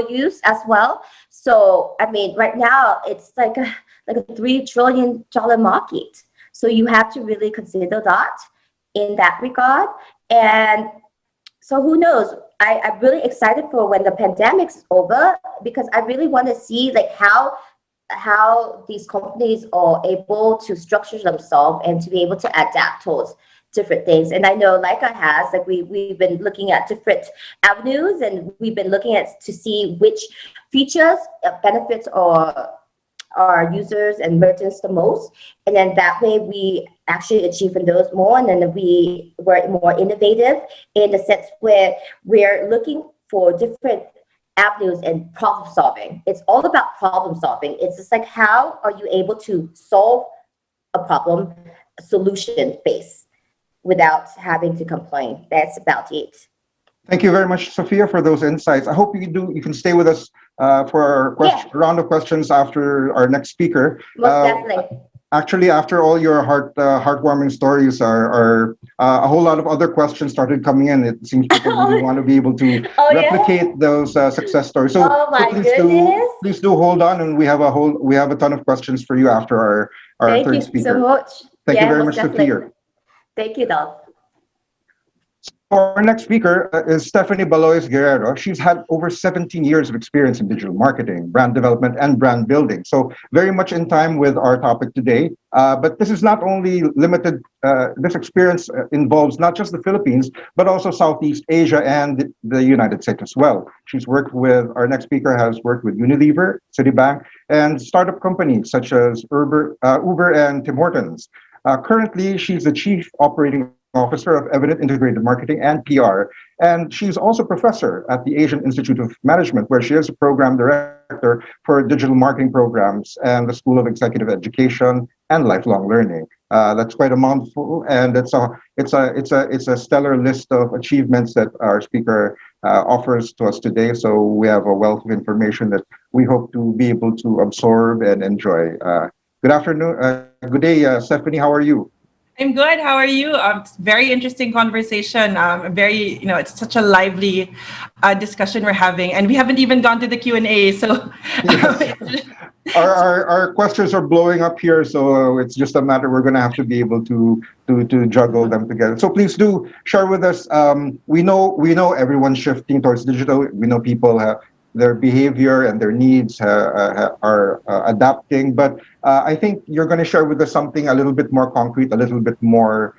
use as well. So, I mean, right now it's like a $3 trillion market. So you have to really consider that in that regard. And so who knows? I'm really excited for when the pandemic's over, because I really want to see how these companies are able to structure themselves and to be able to adapt towards different things. And I know Leica has, we've been looking at different avenues, and we've been looking at to see which features benefits our users and merchants the most. And then that way we actually achieve those more. And then we were more innovative in the sense where we're looking for different avenues and problem solving. It's all about problem solving. It's just like, how are you able to solve a problem solution based without having to complain? That's about it. Thank you very much, Sophia, for those insights. I hope you can stay with us for our round of questions after our next speaker. Most definitely. Actually, after all your heartwarming stories are a whole lot of other questions started coming in. It seems people really want to be able to Oh replicate yeah. those success stories. So, Oh so my goodness. please do hold on, and we have a ton of questions for you after our Thank third you so speaker. much. Thank you Yeah, very most much, Sophia. definitely. Thank you, Dolph. Our next speaker is Stephanie Baloyes Guerrero. She's had over 17 years of experience in digital marketing, brand development, and brand building. So very much in time with our topic today. But this is not only limited, this experience involves not just the Philippines, but also Southeast Asia and the United States as well. Our next speaker has worked with Unilever, Citibank, and startup companies such as Uber and Tim Hortons. Currently, she's the Chief Operating Officer of Evident Integrated Marketing and PR. And she's also professor at the Asian Institute of Management, where she is a program director for digital marketing programs and the School of Executive Education and Lifelong Learning. That's quite a mouthful, and it's a stellar list of achievements that our speaker offers to us today. So we have a wealth of information that we hope to be able to absorb and enjoy. Good afternoon, good day, Stephanie. How are you? I'm good. How are you? It's very interesting conversation. It's such a lively discussion we're having, and we haven't even gone to the Q&A. So, yes. our questions are blowing up here, so it's just a matter we're going to have to be able to juggle them together. So please do share with us. We know everyone's shifting towards digital. We know people have their behavior and their needs are adapting. But I think you're going to share with us something a little bit more concrete, a little bit more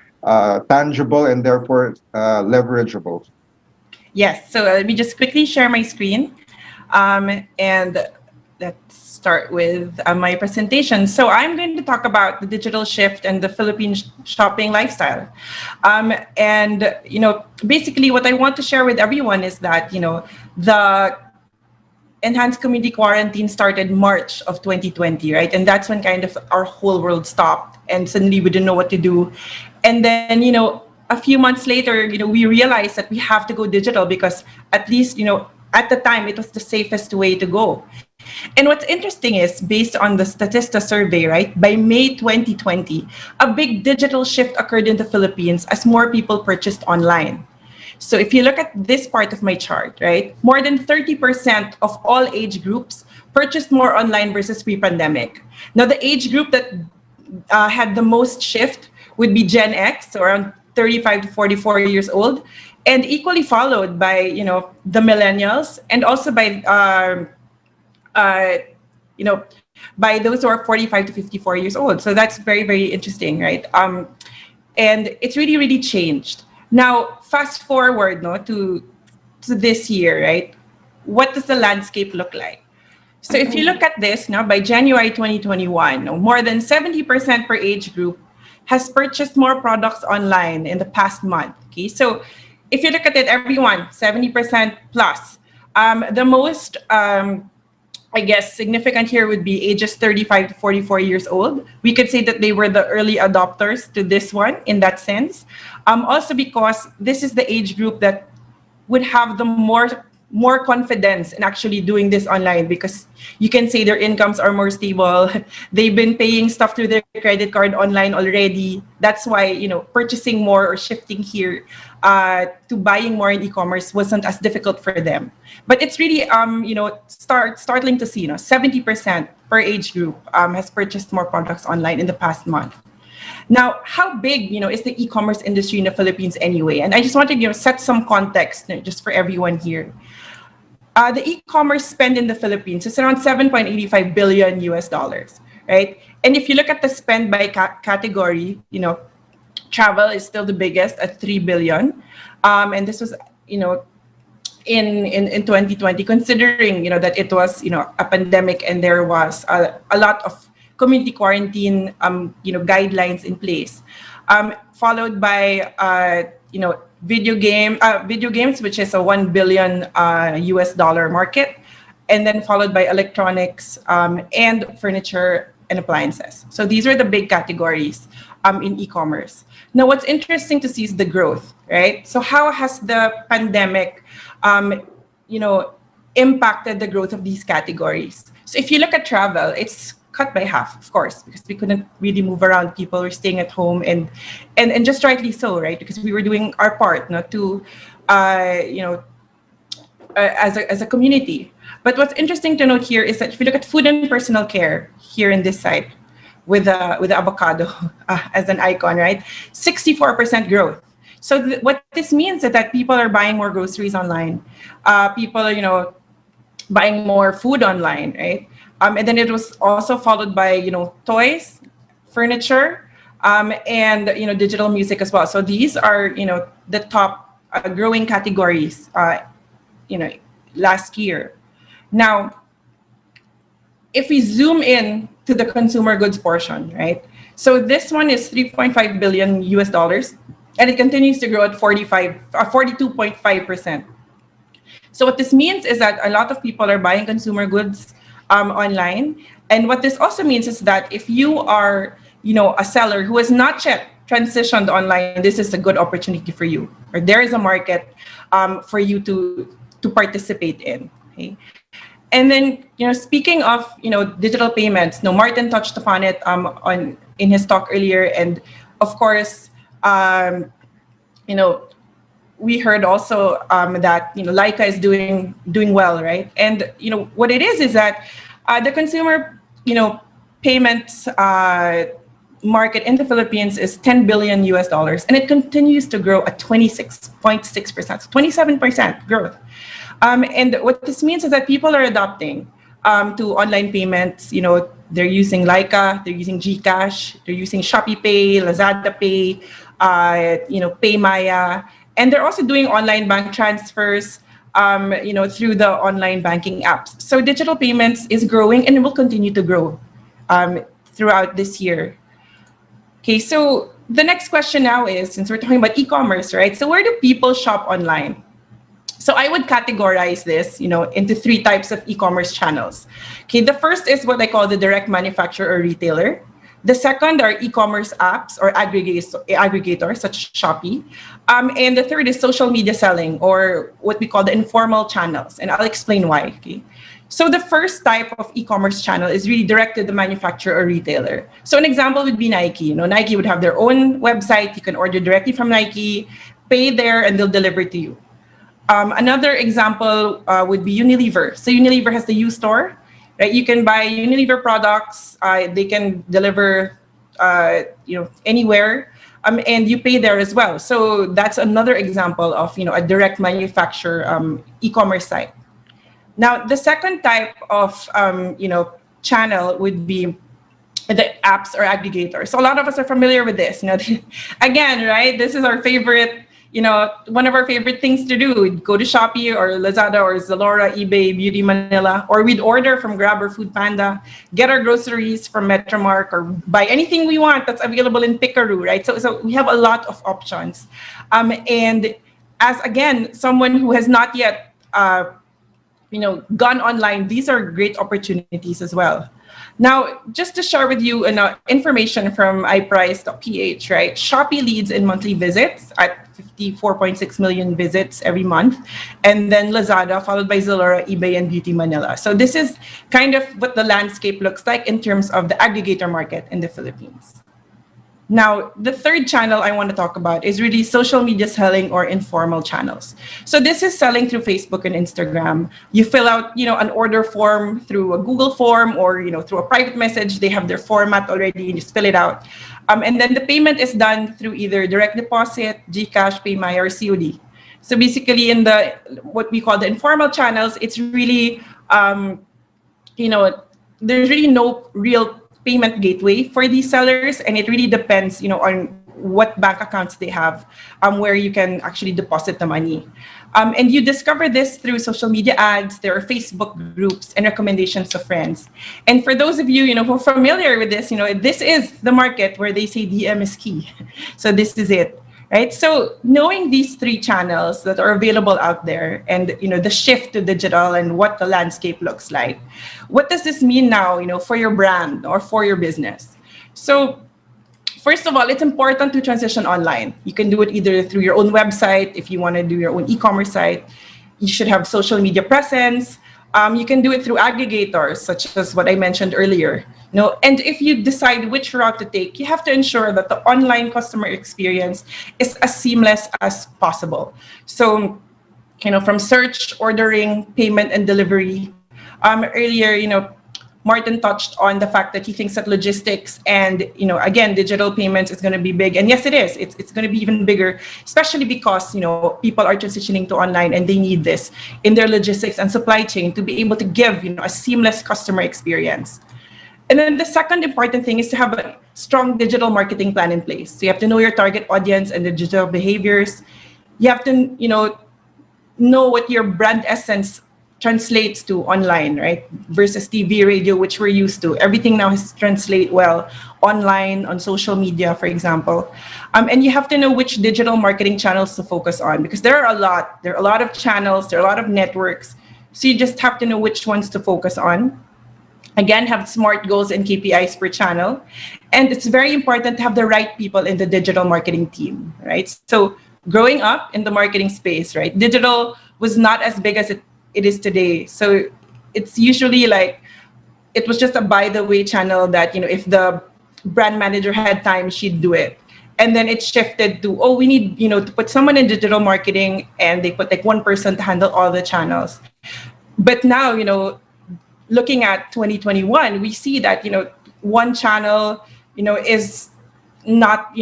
tangible, and therefore leverageable. Yes. So let me just quickly share my screen, and let's start with my presentation. So I'm going to talk about the digital shift and the Philippine shopping lifestyle. And basically, what I want to share with everyone is that the enhanced community quarantine started March of 2020, right? And that's when kind of our whole world stopped and suddenly we didn't know what to do. And then, a few months later, we realized that we have to go digital because at least, at the time it was the safest way to go. And what's interesting is based on the Statista survey, right? By May 2020, a big digital shift occurred in the Philippines as more people purchased online. So if you look at this part of my chart, right, more than 30% of all age groups purchased more online versus pre-pandemic. Now, the age group that had the most shift would be Gen X, so around 35 to 44 years old, and equally followed by, the millennials and also by, by those who are 45 to 54 years old. So that's very, very interesting, right? And it's really, really changed. Now, fast forward to this year, right? What does the landscape look like? So if you look at this now, by January 2021, more than 70% per age group has purchased more products online in the past month. Okay, so if you look at it, everyone, 70% plus. The most, I guess, significant here would be ages 35 to 44 years old. We could say that they were the early adopters to this one in that sense. Also because this is the age group that would have the more confidence in actually doing this online because you can say their incomes are more stable. They've been paying stuff through their credit card online already. That's why, purchasing more or shifting here to buying more in e-commerce wasn't as difficult for them. But it's really, startling to see, 70% per age group has purchased more products online in the past month. Now, how big, is the e-commerce industry in the Philippines anyway? And I just want to, set some context just for everyone here. The e-commerce spend in the Philippines is around 7.85 billion US dollars, right? And if you look at the spend by category, travel is still the biggest at 3 billion. And this was, in 2020, considering, that it was, a pandemic and there was a lot of community quarantine, guidelines in place, followed by, video games, which is a 1 billion US dollar market, and then followed by electronics and furniture and appliances. So these are the big categories in e-commerce. Now, what's interesting to see is the growth, right? So how has the pandemic, impacted the growth of these categories? So if you look at travel, it's cut by half, of course, because we couldn't really move around. People were staying at home, and just rightly so, right? Because we were doing our part, not to, as a community. But what's interesting to note here is that if you look at food and personal care here in this side, with the avocado as an icon, right? 64% growth. So what this means is that people are buying more groceries online. People are, buying more food online, right? And then it was also followed by, toys, furniture, and, digital music as well. So these are, the top growing categories, last year. Now, if we zoom in to the consumer goods portion, right? So this one is 3.5 billion US dollars, and it continues to grow at 42.5%. So what this means is that a lot of people are buying consumer goods online. And what this also means is that if you are, a seller who has not yet transitioned online, this is a good opportunity for you, or there is a market for you to participate in. Okay? And then, speaking of, digital payments, Martin touched upon it in his talk earlier, and of course, we heard also that Laika is doing well, right? And what it is that the consumer payments market in the Philippines is 10 billion US dollars, and it continues to grow at 26.6%, 27% growth. And what this means is that people are adopting to online payments. They're using Laika, they're using GCash, they're using Shopee Pay, Lazada Pay, PayMaya, and they're also doing online bank transfers, through the online banking apps. So digital payments is growing and it will continue to grow throughout this year. Okay, so the next question now is, since we're talking about e-commerce, right? So where do people shop online? So I would categorize this, into three types of e-commerce channels. Okay, the first is what I call the direct manufacturer or retailer. The second are e-commerce apps or aggregators such as Shopee. And the third is social media selling, or what we call the informal channels. And I'll explain why. Okay. So the first type of e-commerce channel is really direct to the manufacturer or retailer. So an example would be Nike. Nike would have their own website. You can order directly from Nike, pay there, and they'll deliver to you. Another example would be Unilever. So Unilever has the U-Store, right? You can buy Unilever products. They can deliver, anywhere, and you pay there as well. So that's another example of, a direct manufacturer e-commerce site. Now, the second type of, channel would be the apps or aggregators. So a lot of us are familiar with this. Again, right? This is our favorite. One of our favorite things to do, we'd go to Shopee or Lazada or Zalora, eBay, Beauty Manila, or we'd order from Grab or Food Panda, get our groceries from Metromark, or buy anything we want that's available in Picaroo, right? So we have a lot of options. And as, again, someone who has not yet, gone online, these are great opportunities as well. Now, just to share with you information from iprice.ph, right? Shopee leads in monthly visits at 54.6 million visits every month. And then Lazada, followed by Zalora, eBay, and Beauty Manila. So this is kind of what the landscape looks like in terms of the aggregator market in the Philippines. Now, the third channel I want to talk about is really social media selling or informal channels. So this is selling through Facebook and Instagram. You fill out, an order form through a Google form or, through a private message. They have their format already, you just fill it out. And then the payment is done through either direct deposit, GCash, PayMaya, or COD. So basically in the, what we call the informal channels, it's really, there's really no real payment gateway for these sellers, and it really depends, on what bank accounts they have, where you can actually deposit the money. And you discover this through social media ads, there are Facebook groups, and recommendations of friends. And for those of you, who are familiar with this, this is the market where they say DM is key. So this is it. Right? So knowing these three channels that are available out there and, the shift to digital and what the landscape looks like, what does this mean now, for your brand or for your business? So first of all, it's important to transition online. You can do it either through your own website. If you want to do your own e-commerce site, you should have social media presence. You can do it through aggregators, such as what I mentioned earlier. And if you decide which route to take, you have to ensure that the online customer experience is as seamless as possible. So, from search, ordering, payment, and delivery. Earlier, Martin touched on the fact that he thinks that logistics and, again, digital payments is going to be big. And yes, it is. It's going to be even bigger, especially because, people are transitioning to online and they need this in their logistics and supply chain to be able to give, a seamless customer experience. And then the second important thing is to have a strong digital marketing plan in place. So you have to know your target audience and the digital behaviors. You have to, know what your brand essence translates to online, right? Versus TV, radio, which we're used to. Everything now has to translate well online, on social media, for example. And you have to know which digital marketing channels to focus on, because there are a lot. There are a lot of channels, there are a lot of networks. So you just have to know which ones to focus on. Again, have smart goals and KPIs per channel. And it's very important to have the right people in the digital marketing team, right? So growing up in the marketing space, right? Digital was not as big as it is today. So it's usually like, it was just a by the way channel that, if the brand manager had time, she'd do it. And then it shifted to, we need, to put someone in digital marketing, and they put like one person to handle all the channels. But now, looking at 2021, we see that, one channel, is not,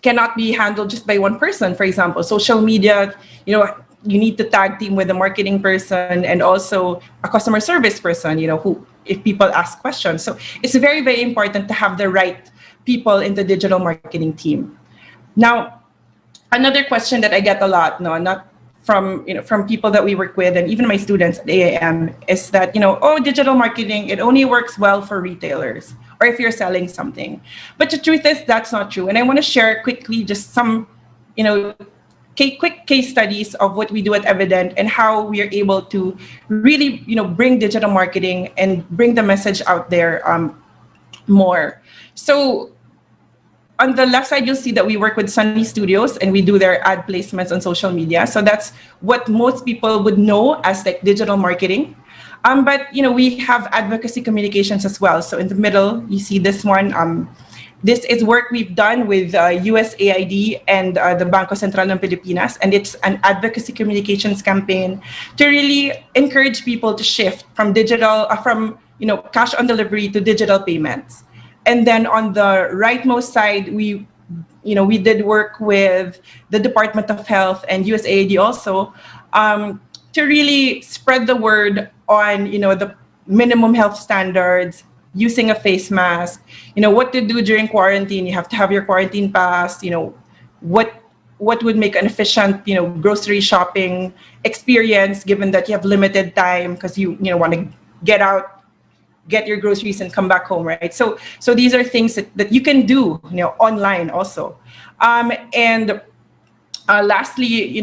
cannot be handled just by one person. For example, social media, you need to tag team with a marketing person and also a customer service person, who, if people ask questions. So it's very, very important to have the right people in the digital marketing team. Now, another question that I get a lot, not from, from people that we work with and even my students at AIM, is that, digital marketing, it only works well for retailers or if you're selling something. But the truth is that's not true. And I want to share quickly just some, quick case studies of what we do at Evident and how we are able to really, bring digital marketing and bring the message out there more. So on the left side, you'll see that we work with Sunny Studios and we do their ad placements on social media. So that's what most people would know as like digital marketing. But we have advocacy communications as well. So in the middle, you see this one. This is work we've done with USAID and the Bangko Sentral ng Pilipinas, and it's an advocacy communications campaign to really encourage people to shift from digital, from cash on delivery to digital payments. And then on the rightmost side, we did work with the Department of Health and USAID also to really spread the word on the minimum health standards, using a face mask, what to do during quarantine. You have to have your quarantine pass, what would make an efficient, grocery shopping experience, given that you have limited time because you want to get out, get your groceries and come back home, right? So these are things that you can do, online also. And lastly,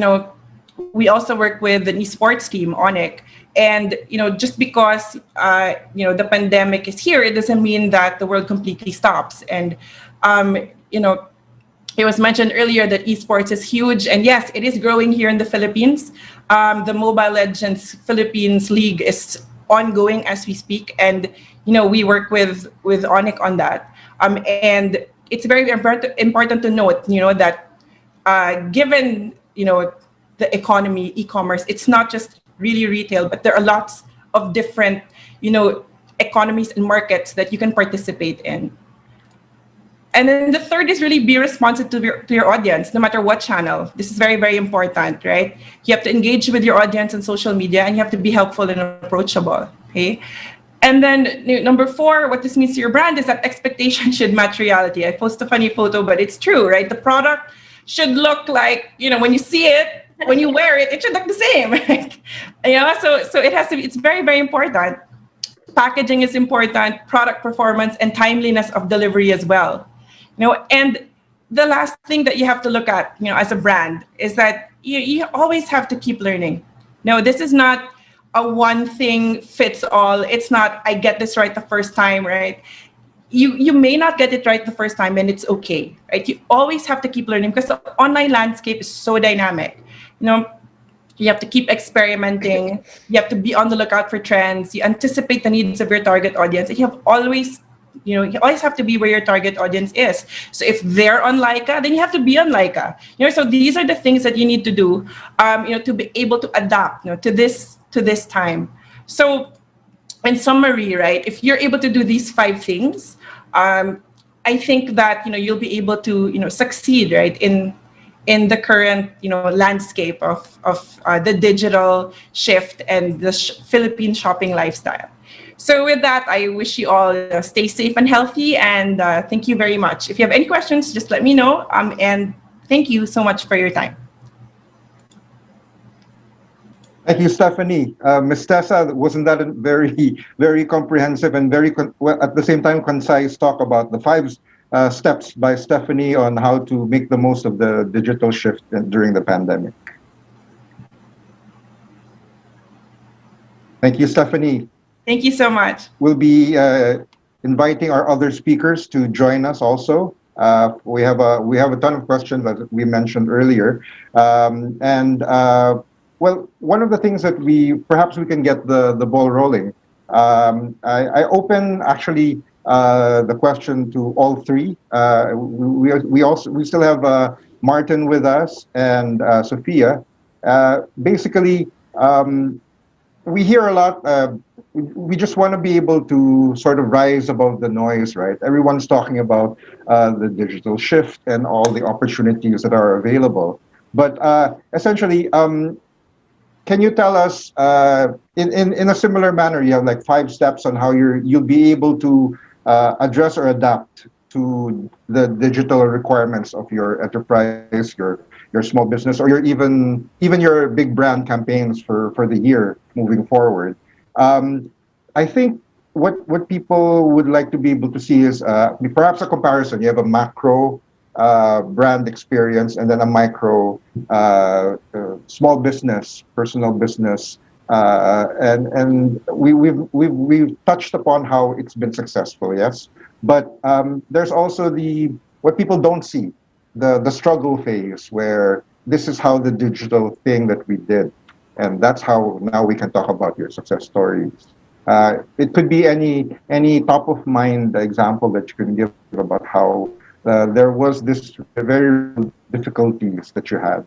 we also work with an esports team, ONIC. And, just because, the pandemic is here, it doesn't mean that the world completely stops. And, it was mentioned earlier that esports is huge. And yes, it is growing here in the Philippines. The Mobile Legends Philippines League is ongoing as we speak. And, we work with ONIC on that. And it's very important to note, that given, the economy, e-commerce, it's not just really retail, but there are lots of different, economies and markets that you can participate in. And then the third is really be responsive to your audience, no matter what channel. This is very, very important, right? You have to engage with your audience on social media, and you have to be helpful and approachable, okay? And then number 4, what this means to your brand is that expectation should match reality. I post a funny photo, but it's true, right? The product should look like, when you see it, when you wear it, it should look the same, right? So it has to be, it's very, very important. Packaging is important, product performance, and timeliness of delivery as well. And the last thing that you have to look at, as a brand is that you always have to keep learning. This is not a one thing fits all. It's not, I get this right the first time, right? You may not get it right the first time, and it's okay, right? You always have to keep learning because the online landscape is so dynamic. You have to keep experimenting. You have to be on the lookout for trends. You anticipate the needs of your target audience. And you always have to be where your target audience is. So if they're on Laika, then you have to be on Laika. So these are the things that you need to do, to be able to adapt, to this time. So in summary, right, if you're able to do these 5 things, I think that you'll be able to succeed, right, in the current landscape of the digital shift and the Philippine shopping lifestyle. So with that, I wish you all stay safe and healthy, and thank you very much. If you have any questions, just let me know. And thank you so much for your time. Thank you, Stephanie. Ms. Tessa, wasn't that a very, very comprehensive and very, at the same time, concise talk about the 5 steps by Stephanie on how to make the most of the digital shift during the pandemic? Thank you, Stephanie. Thank you so much. We'll be inviting our other speakers to join us also. We have a ton of questions that we mentioned earlier, well, one of the things that perhaps we can get the ball rolling. I open actually the question to all 3. We still have Martin with us and Sophia. Basically, we hear a lot. We just want to be able to sort of rise above the noise, right? Everyone's talking about the digital shift and all the opportunities that are available. But essentially, can you tell us, in a similar manner, you have like 5 steps on how you'll be able to address or adapt to the digital requirements of your enterprise, your small business, or even your big brand campaigns for the year moving forward. I think what people would like to be able to see is perhaps a comparison. You have a macro brand experience and then a micro small business, personal business, and we've touched upon how it's been successful, yes. But there's also what people don't see, the struggle phase, where this is how the digital thing that we did, and that's how now we can talk about your success stories. It could be any top of mind example that you can give about how there was this very difficulties that you had,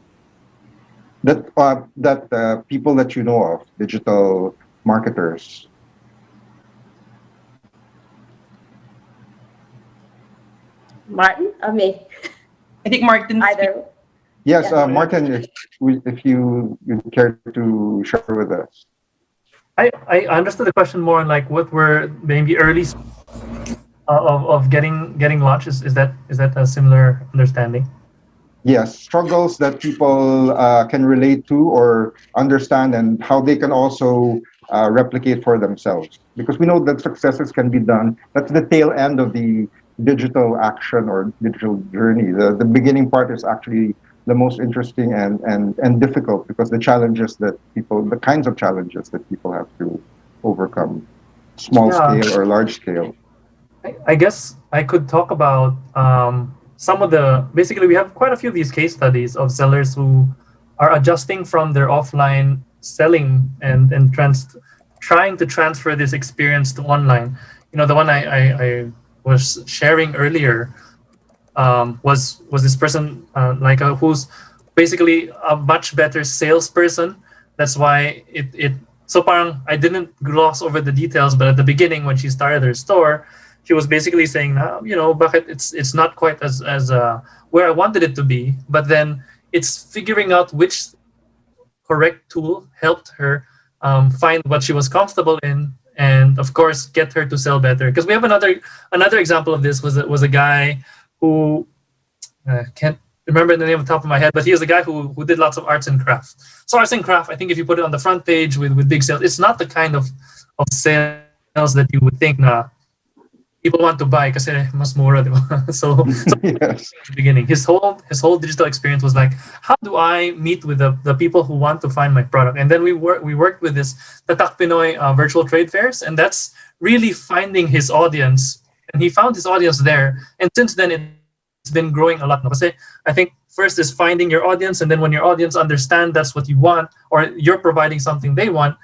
that people that you know of, digital marketers. Martin or me? I think Martin. Either. Yes, Yeah. Martin, if you care to share with us. I understood the question more on like what were maybe early of getting launched. Is that a similar understanding? Yes, struggles that people can relate to or understand, and how they can also replicate for themselves. Because we know that successes can be done. That's the tail end of the digital action or digital journey. The beginning part is actually the most interesting and difficult, because the kinds of challenges that people have to overcome, small scale or large scale. I guess I could talk about basically we have quite a few of these case studies of sellers who are adjusting from their offline selling and trying to transfer this experience to online. The one I was sharing earlier was this person who's basically a much better salesperson. That's why so parang I didn't gloss over the details, but at the beginning when she started her store, she was basically saying, bakit it's not quite as where I wanted it to be, but then it's figuring out which correct tool helped her find what she was comfortable in, and of course get her to sell better. Because we have another example of this was a guy who can't remember the name off the top of my head, but he was a guy who did lots of arts and crafts. So arts and craft, I think if you put it on the front page with big sales, it's not the kind of sales that you would think people want to buy kasi mas mura, diba? So yes. At the beginning, his whole digital experience was like, how do I meet with the people who want to find my product? And then we worked with this Tatak Pinoy virtual trade fairs, and that's really finding his audience. And he found his audience there. And since then, it been growing a lot. No? Kasi I think first is finding your audience, and then when your audience understand that's what you want, or you're providing something they want,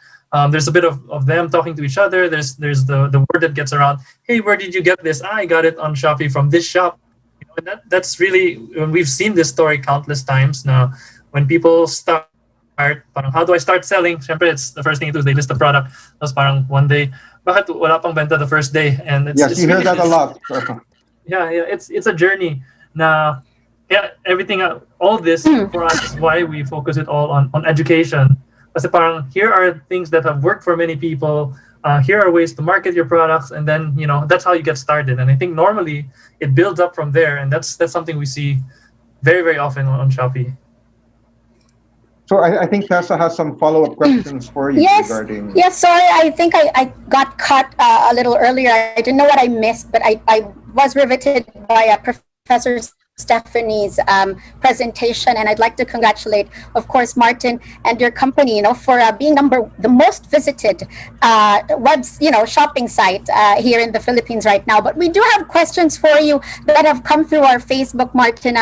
there's a bit of them talking to each other. There's the word that gets around. Hey, where did you get this? I got it on Shopee from this shop. You know, and that's really, when we've seen this story countless times now. When people start, parang, how do I start selling? Siyempre, it's the first thing you do is they list the product. Tapos parang one day, bakit wala pang benta the first day? And it's, yes, it's you hear really, that a lot. yeah, it's a journey. Now, yeah, everything, all this for us is why we focus it all on education. Kasi parang, here are things that have worked for many people. Here are ways to market your products, and then that's how you get started. And I think normally it builds up from there, and that's something we see very, very often on Shopee. So I think Tessa has some follow-up questions for you regarding. Yes, sorry, I think I got cut a little earlier. I didn't know what I missed, but I was riveted by Professor Stephanie's presentation, and I'd like to congratulate, of course, Martin and your company, for being the most visited shopping site here in the Philippines right now. But we do have questions for you that have come through our Facebook, Martin.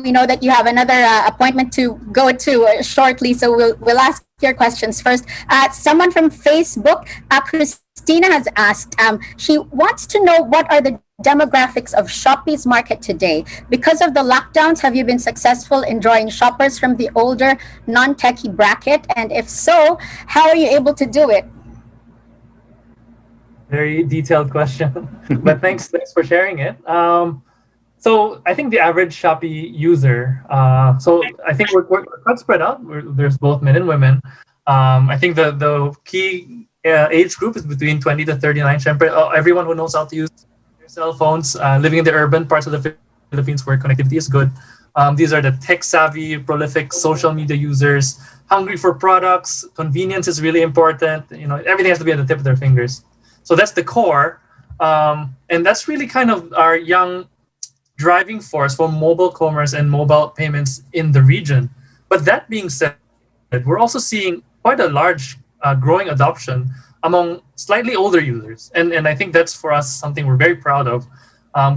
We know that you have another appointment to go to shortly, so we'll ask your questions first. Someone from Facebook, Christina, has asked. She wants to know, what are the demographics of Shopee's market today? Because of the lockdowns, have you been successful in drawing shoppers from the older, non-techie bracket? And if so, how are you able to do it? Very detailed question, but thanks for sharing it. So I think the average Shopee user, so I think we're quite spread out. There's both men and women. I think the key age group is between 20 to 39. Everyone who knows how to use cell phones, living in the urban parts of the Philippines where connectivity is good. These are the tech-savvy, prolific social media users, hungry for products. Convenience is really important. Everything has to be at the tip of their fingers. So that's the core, and that's really kind of our young driving force for mobile commerce and mobile payments in the region. But that being said, we're also seeing quite a large growing adoption among slightly older users, and I think that's for us something we're very proud of.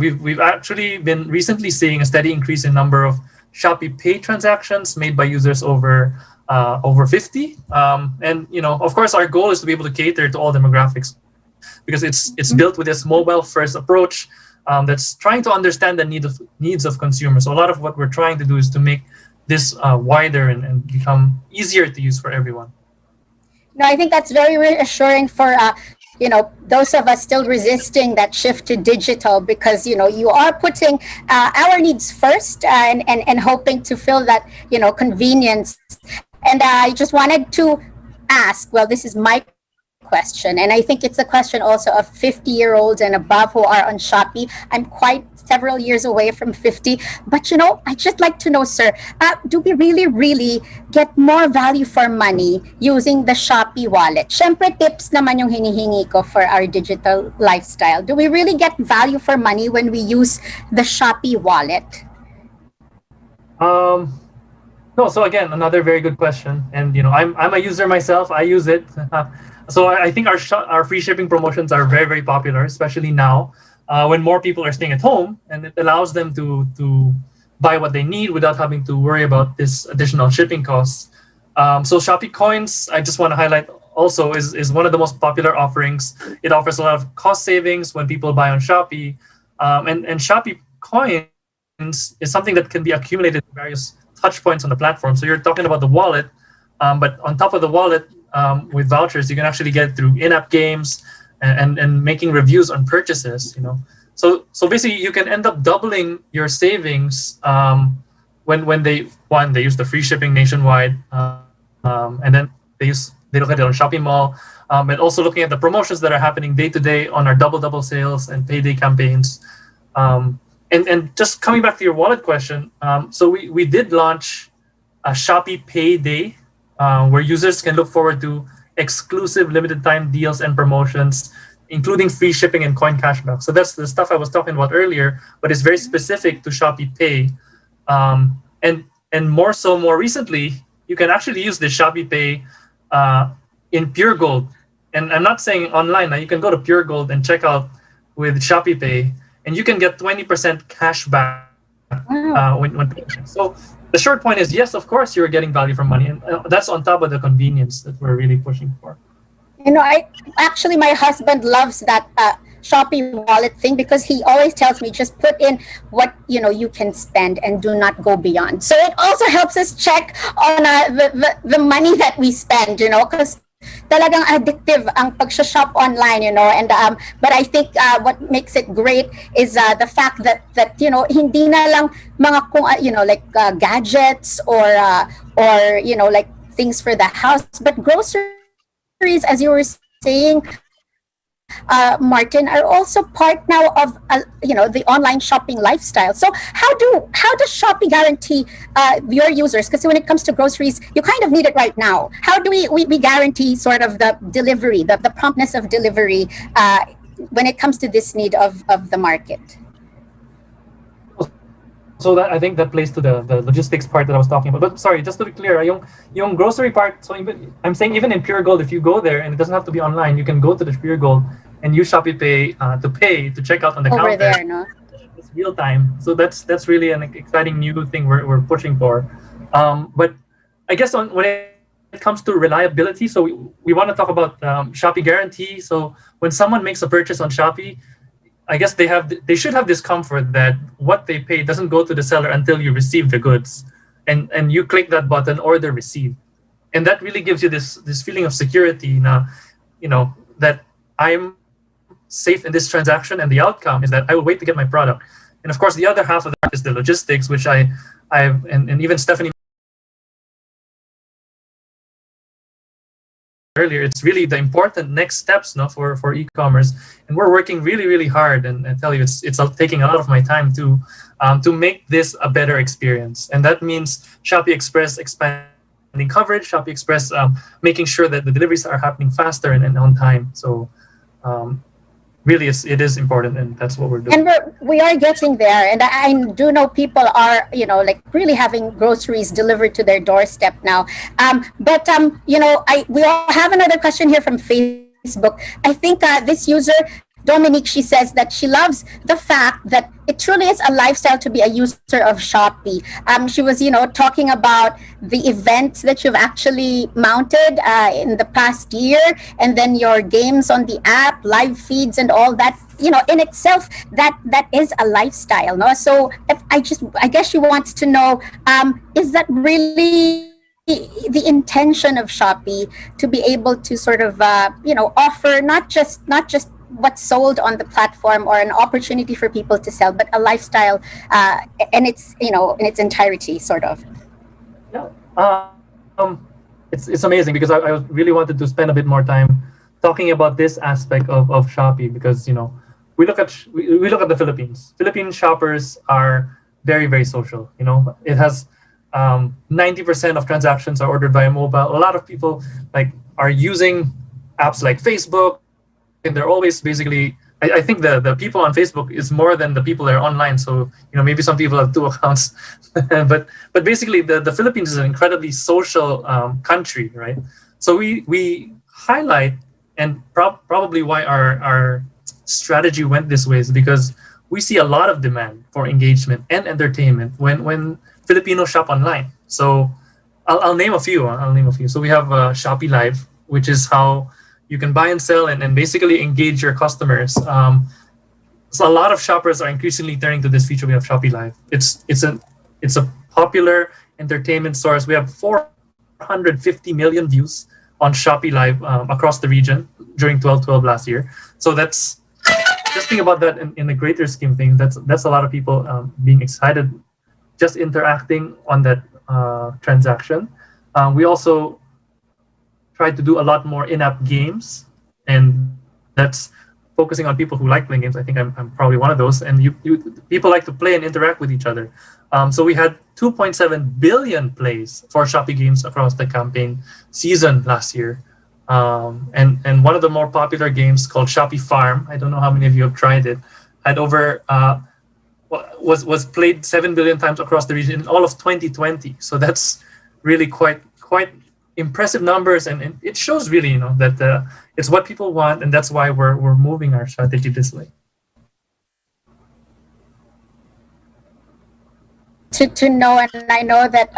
We've actually been recently seeing a steady increase in number of Shopee Pay transactions made by users over 50. And of course, our goal is to be able to cater to all demographics, because it's built with this mobile first approach that's trying to understand the needs of consumers. So a lot of what we're trying to do is to make this wider and become easier to use for everyone. No, I think that's very reassuring for those of us still resisting that shift to digital, because you are putting our needs first and hoping to fill that convenience. And I just wanted to ask, well, this is my question, and I think it's a question also of 50-year-olds and above who are on Shopee. I'm quite several years away from 50, but I'd just like to know, sir, do we really get more value for money using the Shopee wallet? Syempre, tips naman yung hinihingi ko for our digital lifestyle. Do we really get value for money when we use the Shopee wallet? No, so again, another very good question, and I'm a user myself. I use it. So I think our free shipping promotions are very, very popular, especially now when more people are staying at home, and it allows them to buy what they need without having to worry about this additional shipping costs. So Shopee Coins, I just want to highlight also, is one of the most popular offerings. It offers a lot of cost savings when people buy on Shopee, and Shopee Coins is something that can be accumulated in various touch points on the platform. So you're talking about the wallet, but on top of the wallet, with vouchers, you can actually get through in-app games and making reviews on purchases. So basically, you can end up doubling your savings when they use the free shipping nationwide, and then they look at it on Shopee Mall, and also looking at the promotions that are happening day to day on our double sales and payday campaigns. And just coming back to your wallet question, so we did launch a Shopee Payday, where users can look forward to exclusive limited time deals and promotions, including free shipping and coin cashback. So that's the stuff I was talking about earlier, but it's very specific to Shopee Pay. And more recently, you can actually use the Shopee Pay in Pure Gold. And I'm not saying online. Now you can go to Pure Gold and check out with Shopee Pay, and you can get 20% cash back when so the short point is, yes, of course you're getting value for money, and that's on top of the convenience that we're really pushing for. My husband loves that Shopee wallet thing because he always tells me just put in what you can spend and do not go beyond. So it also helps us check on the money that we spend, because talagang addictive ang pag-shop online, and but I think what makes it great is the fact that hindi na lang mga like gadgets or like things for the house, but groceries, as you were saying, Martin, are also part now of the online shopping lifestyle. So how does Shopee guarantee your users? Because when it comes to groceries, you kind of need it right now. How do we guarantee sort of the delivery, the promptness of delivery when it comes to this need of the market? So that, I think that plays to the logistics part that I was talking about. But sorry, just to be clear, yung grocery part, so I'm saying even in Pure Gold, if you go there, and it doesn't have to be online, you can go to the Pure Gold and use Shopee Pay to check out on the counter. Over there, no? It's real time. So that's really an exciting new thing we're pushing for. But I guess when it comes to reliability, so we want to talk about Shopee Guarantee. So when someone makes a purchase on Shopee, I guess they should have this comfort that what they pay doesn't go to the seller until you receive the goods, and you click that button, order received, and that really gives you this feeling of security. Now, that I'm safe in this transaction, and the outcome is that I will wait to get my product. And of course, the other half of that is the logistics, which and even Stephanie earlier, it's really the important next steps for e-commerce, and we're working really hard, and I tell you, it's taking a lot of my time to make this a better experience. And that means Shopee Express expanding coverage, Shopee Express making sure that the deliveries are happening faster and on time. So really it is important, and that's what we're doing. And we are getting there, and I do know people are like really having groceries delivered to their doorstep now. But we all have another question here from Facebook. I think this user Dominique, she says that she loves the fact that it truly is a lifestyle to be a user of Shopee. She was, talking about the events that you've actually mounted in the past year, and then your games on the app, live feeds, and all that. In itself, that is a lifestyle, no? So I guess she wants to know, is that really the intention of Shopee to be able to sort of, offer not just what's sold on the platform or an opportunity for people to sell, but a lifestyle in its entirety, sort of. Yeah, it's amazing because I really wanted to spend a bit more time talking about this aspect of Shopee, because we look at the Philippines. Philippine shoppers are very social. It has 90% of transactions are ordered via mobile. A lot of people are using apps like Facebook. And they're always basically, I think the people on Facebook is more than the people that are online. So, maybe some people have 2 accounts, but basically the Philippines is an incredibly social country, right? So we highlight, and probably why our strategy went this way is because we see a lot of demand for engagement and entertainment when Filipinos shop online. So I'll name a few. So we have Shopee Live, which is how you can buy and sell and basically engage your customers. So a lot of shoppers are increasingly turning to this feature. We have Shopee Live. It's a popular entertainment source. We have 450 million views on Shopee Live across the region during 12/12 last year. So that's, just think about that in the greater scheme of things. That's a lot of people being excited, just interacting on that transaction. We also tried to do a lot more in-app games, and that's focusing on people who like playing games. I think I'm probably one of those, and people like to play and interact with each other. So we had 2.7 billion plays for Shopee games across the campaign season last year. And one of the more popular games called Shopee Farm, I don't know how many of you have tried it, had over was played 7 billion times across the region in all of 2020. So that's really quite impressive numbers, and it shows really that it's what people want, and that's why we're moving our strategy this way. to know, and I know that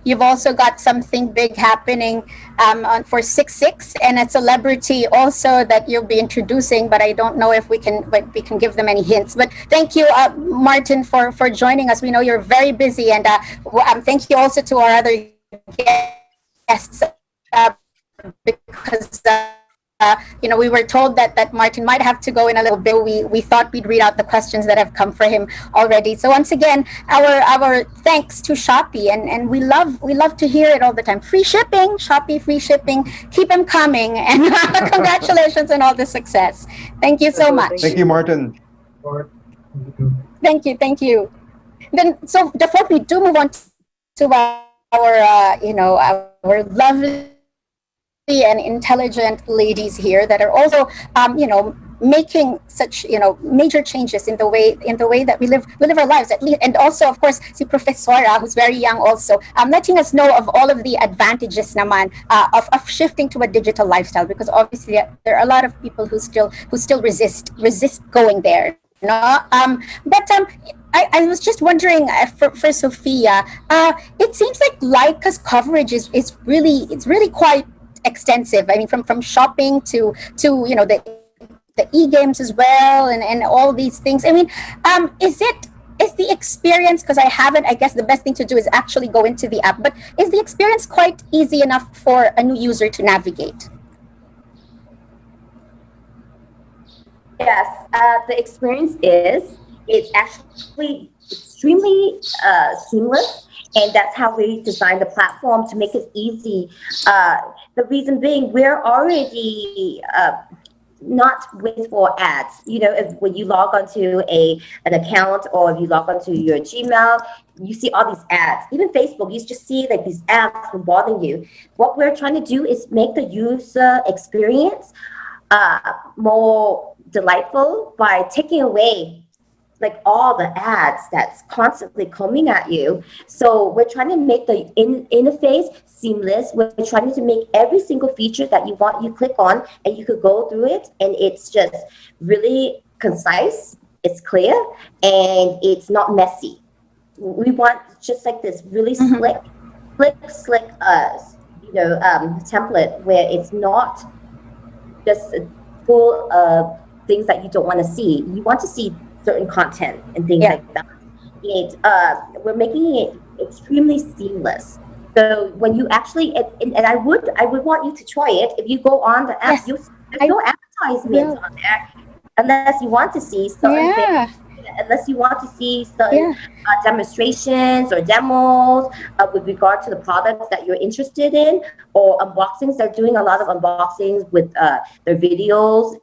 you've also got something big happening for 6/6, and a celebrity also that you'll be introducing. But I don't know if we can give them any hints. But thank you, Martin, for joining us. We know you're very busy, and thank you also to our other guests because. We were told that Martin might have to go in a little bit. We thought we'd read out the questions that have come for him already. So once again, our thanks to Shopee, and we love to hear it all the time. Free shipping, Shopee, free shipping. Keep them coming, and congratulations on all the success. Thank you so much. Thank you, Martin. Thank you. Then, so before we do move on to our lovely and intelligent ladies here that are also making such major changes in the way that we live our lives, at least. And also, of course, si Professora, who's very young also, letting us know of all of the advantages naman of shifting to a digital lifestyle, because obviously there are a lot of people who still resist going there. I was just wondering for Sophia, it seems like Laika's coverage is really quite extensive. I mean, from shopping to the e-games as well, and all these things. I mean, is the experience, because I guess the best thing to do is actually go into the app, but is the experience quite easy enough for a new user to navigate? Yes, the experience it's actually extremely seamless. And that's how we designed the platform, to make it easy. The reason being, we're already not waiting for ads. When you log onto an account, or if you log onto your Gmail, you see all these ads. Even Facebook, you just see like these ads bombarding you. What we're trying to do is make the user experience more delightful by taking away like all the ads that's constantly coming at you. So we're trying to make the interface seamless. We're trying to make every single feature that you click on, and you could go through it, and it's just really concise, it's clear, and it's not messy. We want just like this really slick template where it's not just full of things that you don't want to see. You want to see certain content and things like that. We're making it extremely seamless. So when you actually, and I would want you to try it. If you go on the app, there's no advertisements on there, unless you want to see certain things. Unless you want to see certain demonstrations or demos with regard to the products that you're interested in, or unboxings. They're doing a lot of unboxings with their videos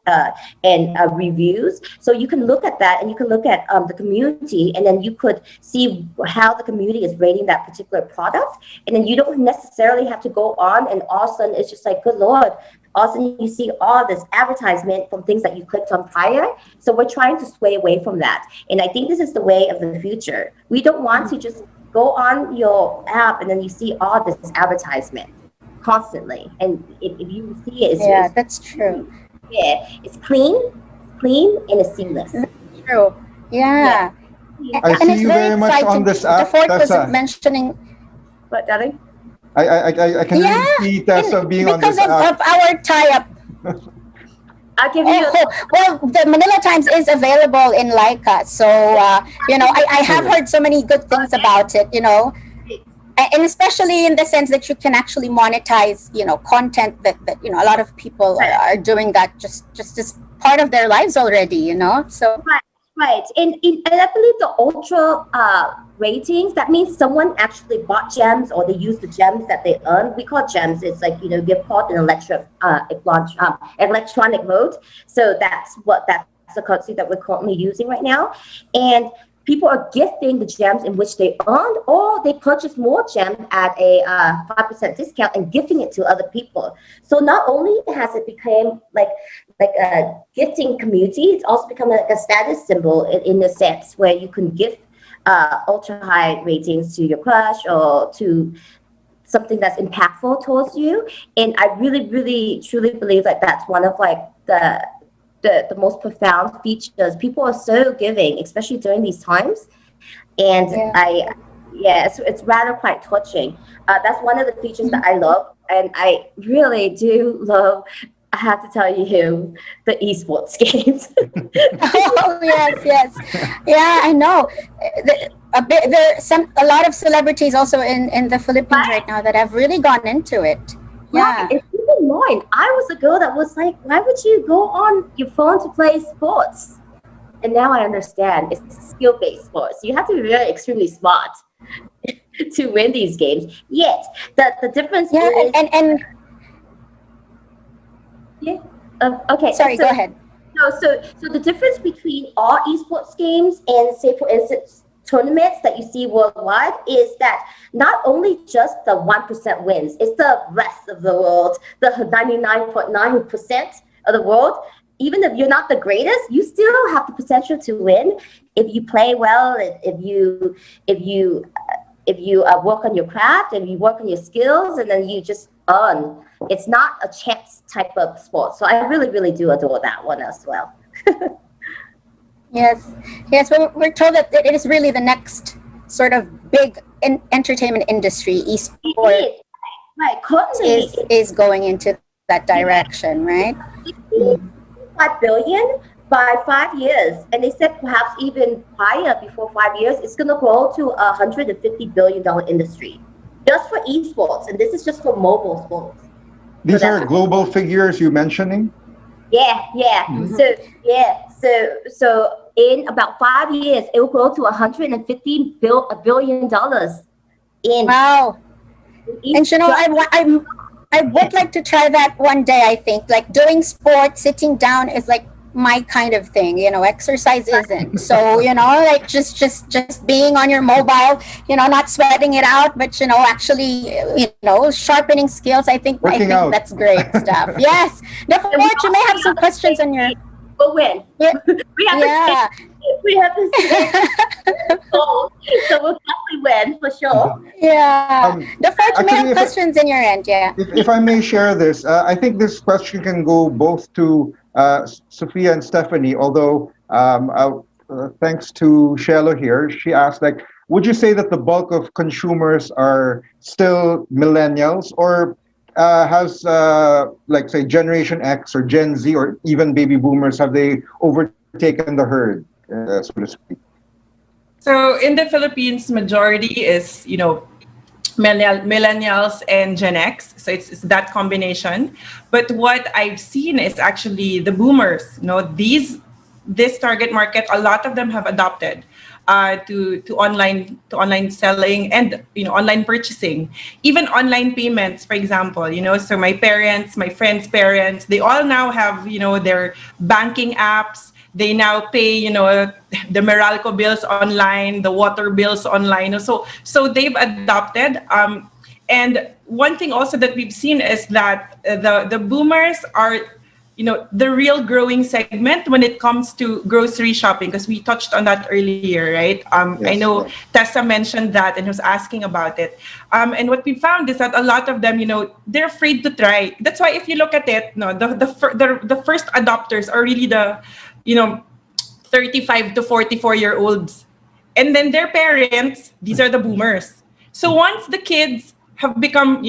and reviews. So you can look at that, and you can look at the community, and then you could see how the community is rating that particular product. And then you don't necessarily have to go on, and all of a sudden it's just like, good Lord, all of a sudden you see all this advertisement from things that you clicked on prior. So we're trying to sway away from that. And I think this is the way of the future. We don't want to just go on your app and then you see all this advertisement constantly. And if you see it, it's that's true. Yeah, it's clean, and it's seamless. True. Yeah. I see you very much on this app. The fourth was mentioning. What, darling? I can really see Tessa being on this app. Because of our tie-up. I'll give you. Well, the Manila Times is available in Laika, so I have heard so many good things about it. And especially in the sense that you can actually monetize, content that a lot of people are doing that just as part of their lives already. So. Right, and I believe the ultra ratings, that means someone actually bought gems, or they use the gems that they earn. We call gems, it's like, gift card in electronic mode. So that's the currency that we're currently using right now. And people are gifting the gems in which they earned, or they purchase more gems at a 5% discount and gifting it to other people. So not only has it become like a gifting community, it's also become like a status symbol in a sense where you can gift ultra high ratings to your crush or to something that's impactful towards you. And I really, really, truly believe that that's one of like the most profound features. People are so giving, especially during these times. And Yeah, it's rather quite touching. That's one of the features that I love, and I really do love. I have to tell you, the esports games. Oh yes, yes, yeah. I know. A bit there. A lot of celebrities also in the Philippines right now that have really gone into it. Yeah. Right. And keep in mind, I was a girl that was like, why would you go on your phone to play sports? And now I understand. It's skill-based sports. You have to be really extremely smart to win these games. Yet the difference is yeah. Okay. Sorry, go ahead. So the difference between all esports games and, say, for instance, tournaments that you see worldwide is that not only just the 1% wins, it's the rest of the world, the 99.9% of the world. Even if you're not the greatest, you still have the potential to win if you play well, if you work on your craft, and you work on your skills, and then you just earn. It's not a chance type of sport. So I really, really do adore that one as well. Yes, yes. We're told that it is really the next sort of big entertainment industry. Esports is going into that direction, right? 5 billion by 5 years, and they said perhaps even higher before 5 years. It's going to grow to $150 billion industry just for esports, and this is just for mobile sports. These are global figures you're mentioning? Yeah. Mm-hmm. So in about 5 years, it will grow to $150 billion. Wow. And I would like to try that one day. I think like doing sports, sitting down is like my kind of thing. Exercise isn't. So like just being on your mobile, not sweating it out, but actually sharpening skills. I think that's great stuff. Yes. Therefore, you may have some questions on your. But when we have this goal, so we'll definitely win for sure. Yeah. Therefore, you may have questions in your end. Yeah. If I may share this, I think this question can go both to Sophia and Stephanie. Although thanks to Shelo here, she asked, like, would you say that the bulk of consumers are still millennials, or has like say Generation X or Gen Z or even baby boomers, have they overtaken the herd, so to speak? So in the Philippines, majority is millennials and Gen X. So it's that combination. But what I've seen is actually the boomers. This target market, a lot of them have adopted to online selling and online purchasing, even online payments, for example. So my parents, my friends' parents, they all now have their banking apps. They now pay the Meralco bills online, the water bills online. So they've adopted. And one thing also that we've seen is that the boomers are the real growing segment when it comes to grocery shopping, because we touched on that earlier, right? Yes, I know Tessa mentioned that and was asking about it. And what we found is that a lot of them, they're afraid to try. That's why if you look at it, the first adopters are really the 35 to 44-year-olds. And then their parents, these are the boomers. So once the kids have become,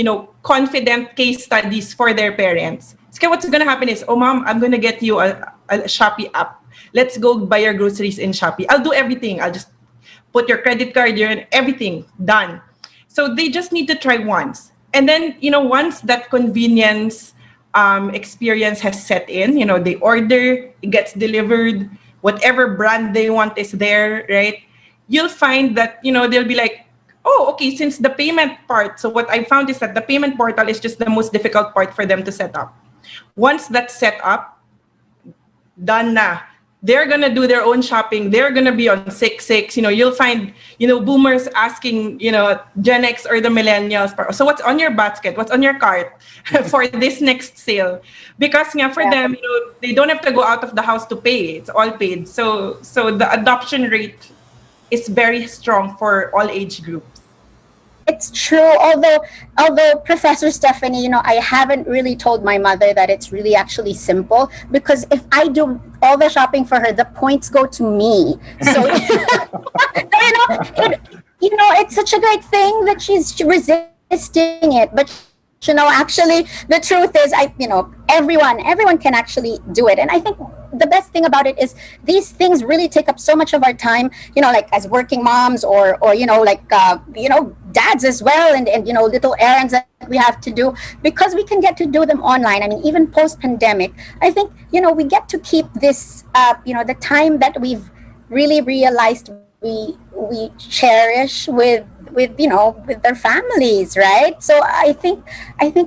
confident case studies for their parents, so what's going to happen is, oh, mom, I'm going to get you a Shopee app. Let's go buy your groceries in Shopee. I'll do everything. I'll just put your credit card here and everything done. So they just need to try once. And then, once that convenience experience has set in, they order, it gets delivered, whatever brand they want is there, right? You'll find that, they'll be like, oh, okay, since the payment part. So what I found is that the payment portal is just the most difficult part for them to set up. Once that's set up, done na. They're going to do their own shopping. They're going to be on 6-6. You'll find, boomers asking, Gen X or the millennials, so what's on your basket? What's on your cart for this next sale? Because for them, they don't have to go out of the house to pay. It's all paid. So the adoption rate is very strong for all age groups. It's true. Although Professor Stephanie, I haven't really told my mother that it's really actually simple, because if I do all the shopping for her, the points go to me. So it's such a great thing that she's resisting it. But actually, the truth is, everyone can actually do it. And I think the best thing about it is these things really take up so much of our time. Like as working moms, or dads as well, and little errands that we have to do, because we can get to do them online. I mean, even post pandemic, I think we get to keep this, the time that we've really realized we cherish with their families, right? So I think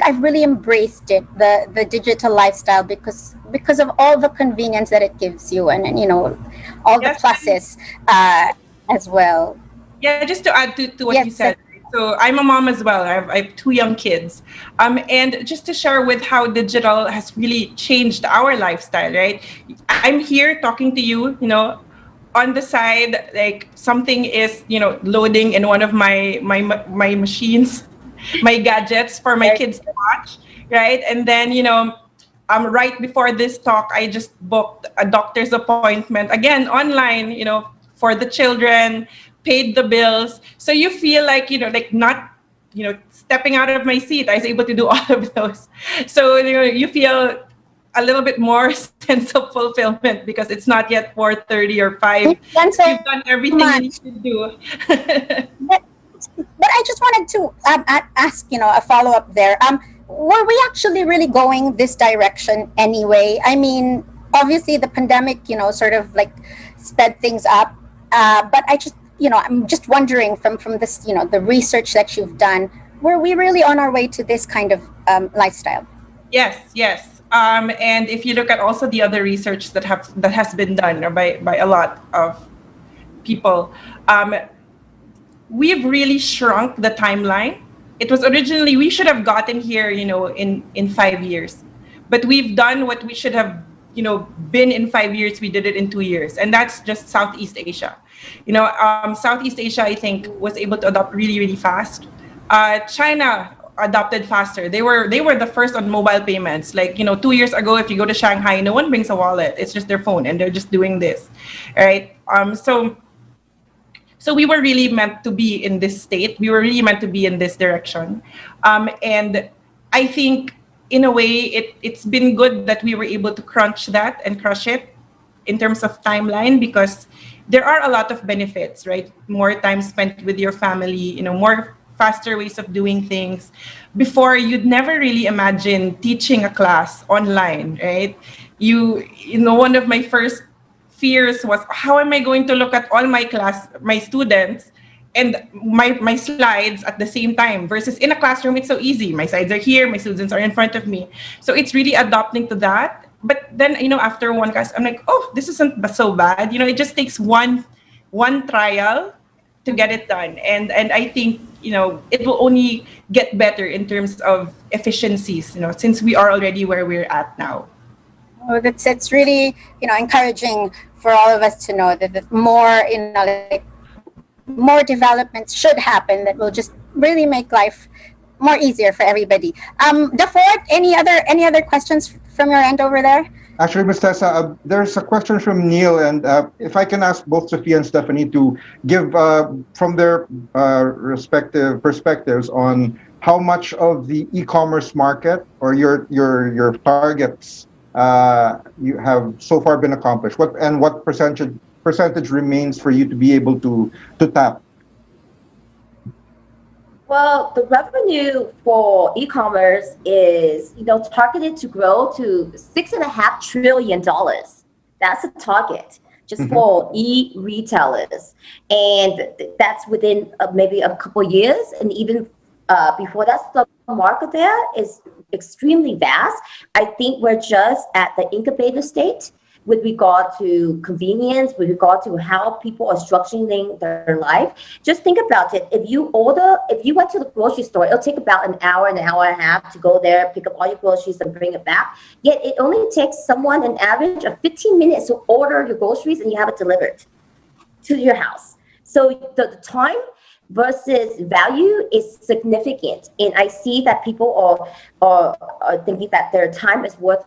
I've really embraced it, the digital lifestyle, because of all the convenience that it gives you, and all the pluses as well. Yeah, just to add to what Yes, you said. So I'm a mom as well. I have two young kids. And just to share with how digital has really changed our lifestyle, right? I'm here talking to you, on the side, like something is, loading in one of my machines, my gadgets for my kids to watch, right? And then, right before this talk, I just booked a doctor's appointment again online, for the children, paid the bills. So you feel like, like not, stepping out of my seat. I was able to do all of those. So, you feel a little bit more sense of fulfillment because it's not yet 4:30 or 5. You've done everything you need to do. But I just wanted to ask, a follow up there. Were we actually really going this direction anyway? I mean, obviously the pandemic, sort of like sped things up. But I'm just wondering from this, the research that you've done, were we really on our way to this kind of lifestyle? Yes. And if you look at also the other research that has been done by a lot of people, we've really shrunk the timeline. It was originally, we should have gotten here, in 5 years, but we've done what we should have, been in 5 years. We did it in 2 years, and that's just Southeast Asia. Southeast Asia, I think, was able to adopt really, really fast. China adopted faster. They were the first on mobile payments. Like, 2 years ago, if you go to Shanghai, no one brings a wallet. It's just their phone, and they're just doing this, right? So we were really meant to be in this state. We were really meant to be in this direction. And I think, in a way, it's been good that we were able to crunch that and crush it in terms of timeline, because there are a lot of benefits, right? More time spent with your family, more faster ways of doing things. Before, you'd never really imagine teaching a class online, right? One of my first fears was, how am I going to look at all my students and my slides at the same time, versus in a classroom, it's so easy. My slides are here, my students are in front of me. So it's really adapting to that. But then, after one class, I'm like, oh, this isn't so bad. It just takes one trial to get it done. And I think, it will only get better in terms of efficiencies, since we are already where we're at now. Oh, it's really, encouraging for all of us to know that more, more developments should happen that will just really make life more easier for everybody. The Fort, any other questions from your end over there? Actually, Ms. Tessa, there's a question from Neil, and if I can ask both Sophia and Stephanie to give from their respective perspectives on how much of the e-commerce market or your targets you have so far been accomplished. What percentage remains for you to be able to tap? Well, the revenue for e-commerce is, targeted to grow to $6.5 trillion. That's the target just for e-retailers. And that's within maybe a couple years. And even before that, the market there is extremely vast. I think we're just at the incubator state with regard to convenience, with regard to how people are structuring their life. Just think about it. If you went to the grocery store, it'll take about an hour and a half to go there, pick up all your groceries and bring it back. Yet it only takes someone an average of 15 minutes to order your groceries and you have it delivered to your house. So the time versus value is significant. And I see that people are thinking that their time is worth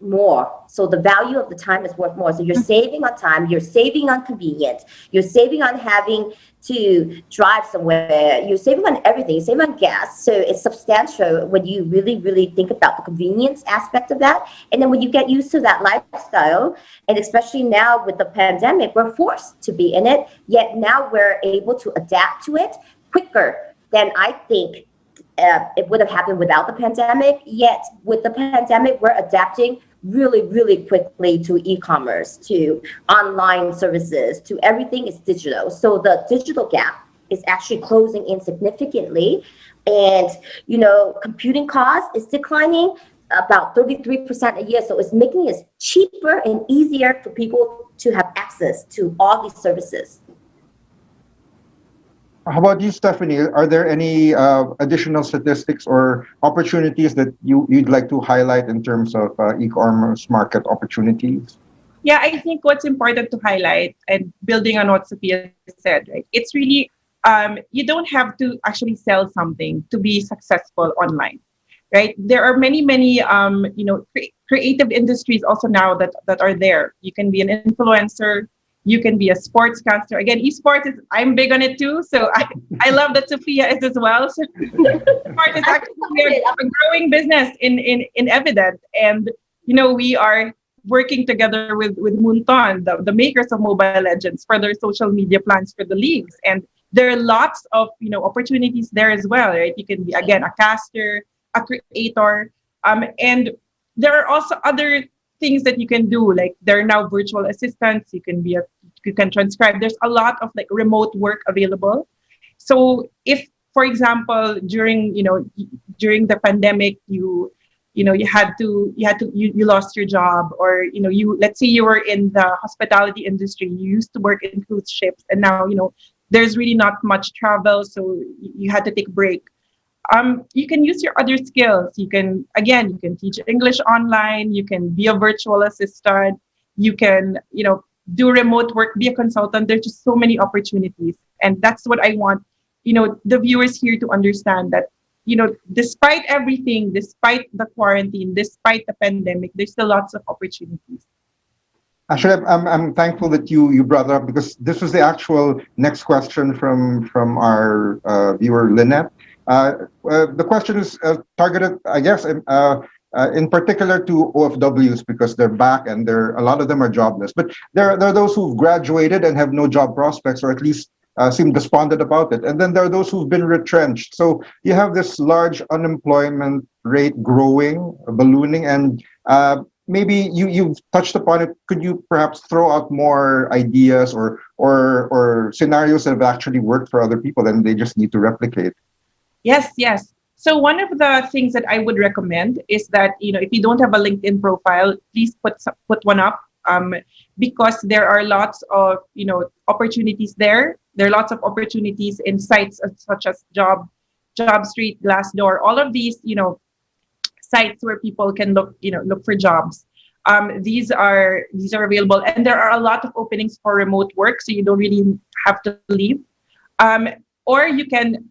more. So the value of the time is worth more. So you're saving on time, you're saving on convenience, you're saving on having to drive somewhere, you're saving on everything, you're saving on gas. So it's substantial when you really, really think about the convenience aspect of that. And then when you get used to that lifestyle, and especially now with the pandemic, we're forced to be in it, yet now we're able to adapt to it quicker than I think it would have happened without the pandemic. Yet with the pandemic, we're adapting really, really quickly to e-commerce, to online services, to everything is digital. So the digital gap is actually closing in significantly. And, you know, computing cost is declining about 33% a year. So it's making it cheaper and easier for people to have access to all these services. How about you, Stephanie? Are there any additional statistics or opportunities that you'd like to highlight in terms of e-commerce market opportunities? Yeah, I think what's important to highlight, and building on what Sophia said, right? It's really you don't have to actually sell something to be successful online, right? There are many creative industries also now that are there. You can be an influencer. You can be a sportscaster. Again, esports is, I'm big on it too. So I love that Sophia is as well. So esports is actually a growing business in Evident. And, you know, we are working together with Moonton, the makers of Mobile Legends, for their social media plans for the leagues. And there are lots of, you know, opportunities there as well, right? You can be, again, a caster, a creator. And there are also other things that you can do, like there are now virtual assistants. You can transcribe. There's a lot of like remote work available. So if, for example, during the pandemic, you lost your job, or let's say you were in the hospitality industry, you used to work in cruise ships, and now there's really not much travel, so you had to take a break. You can use your other skills. You can teach English online. You can be a virtual assistant. You can, do remote work, be a consultant. There's just so many opportunities. And that's what I want, the viewers here to understand, that, despite everything, despite the quarantine, despite the pandemic, there's still lots of opportunities. Actually, I'm thankful that you brought it up, because this was the actual next question from our viewer, Lynette. The question is targeted, I guess, in particular to OFWs, because they're back and a lot of them are jobless. But there are those who've graduated and have no job prospects, or at least seem despondent about it. And then there are those who've been retrenched. So you have this large unemployment rate growing, ballooning, and maybe you've touched upon it. Could you perhaps throw out more ideas or scenarios that have actually worked for other people and they just need to replicate? Yes. So one of the things that I would recommend is that, if you don't have a LinkedIn profile, please put one up, because there are lots of, opportunities there. There are lots of opportunities in sites such as JobStreet, Glassdoor, all of these, sites where people can look for jobs. These are available, and there are a lot of openings for remote work, so you don't really have to leave. Or you can,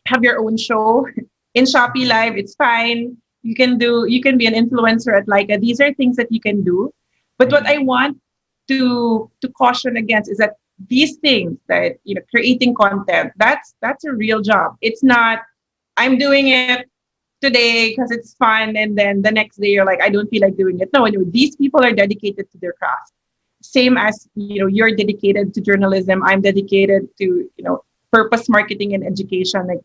have your own show in Shopee Live. It's fine. You can be an influencer at Laika. These are things that you can do. But what I want to caution against is that these things, that creating content, that's a real job. It's not, I'm doing it today because it's fun, and then the next day you're like, I don't feel like doing it. No, these people are dedicated to their craft. Same as you're dedicated to journalism. I'm dedicated to purpose marketing and education. Like,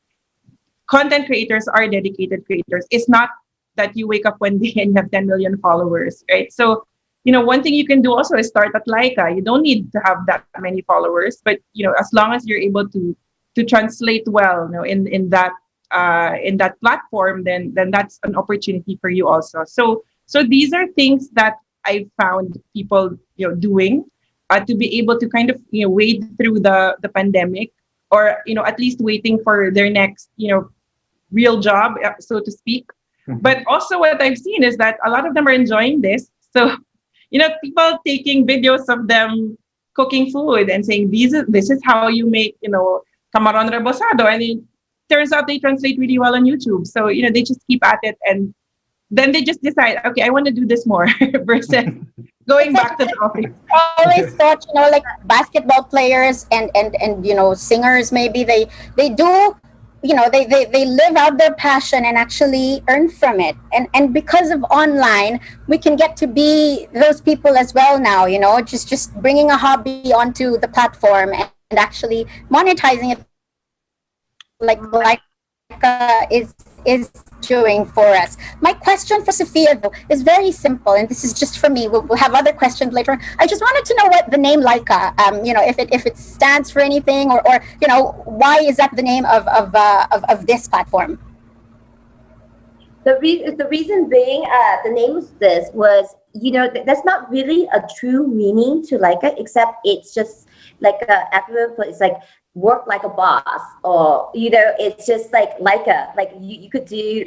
content creators are dedicated creators. It's not that you wake up one day and you have 10 million followers, right? So, one thing you can do also is start at Laika. You don't need to have that many followers, but as long as you're able to translate well, in that platform, then that's an opportunity for you also. So these are things that I found people doing to be able to kind of wade through the pandemic, or at least waiting for their next real job, so to speak. Mm-hmm. But also what I've seen is that a lot of them are enjoying this. So people taking videos of them cooking food and saying this is how you make camaron rebozado, and it turns out they translate really well on YouTube. So they just keep at it, and then they just decide, okay, I want to do this more versus going back to the office. I always thought, like basketball players and singers, maybe they do, they live out their passion and actually earn from it. And because of online, we can get to be those people as well now, just bringing a hobby onto the platform and actually monetizing it like is doing for us. My question for Sophia, though, is very simple, and this is just for me. We'll have other questions later on. I just wanted to know what the name Laika, if it stands for anything, or why is that the name of this platform? The reason being, the name of this was, that's not really a true meaning to Laika, except it's just like a acronym for, it's like work like a boss, or it's just like a, like you could do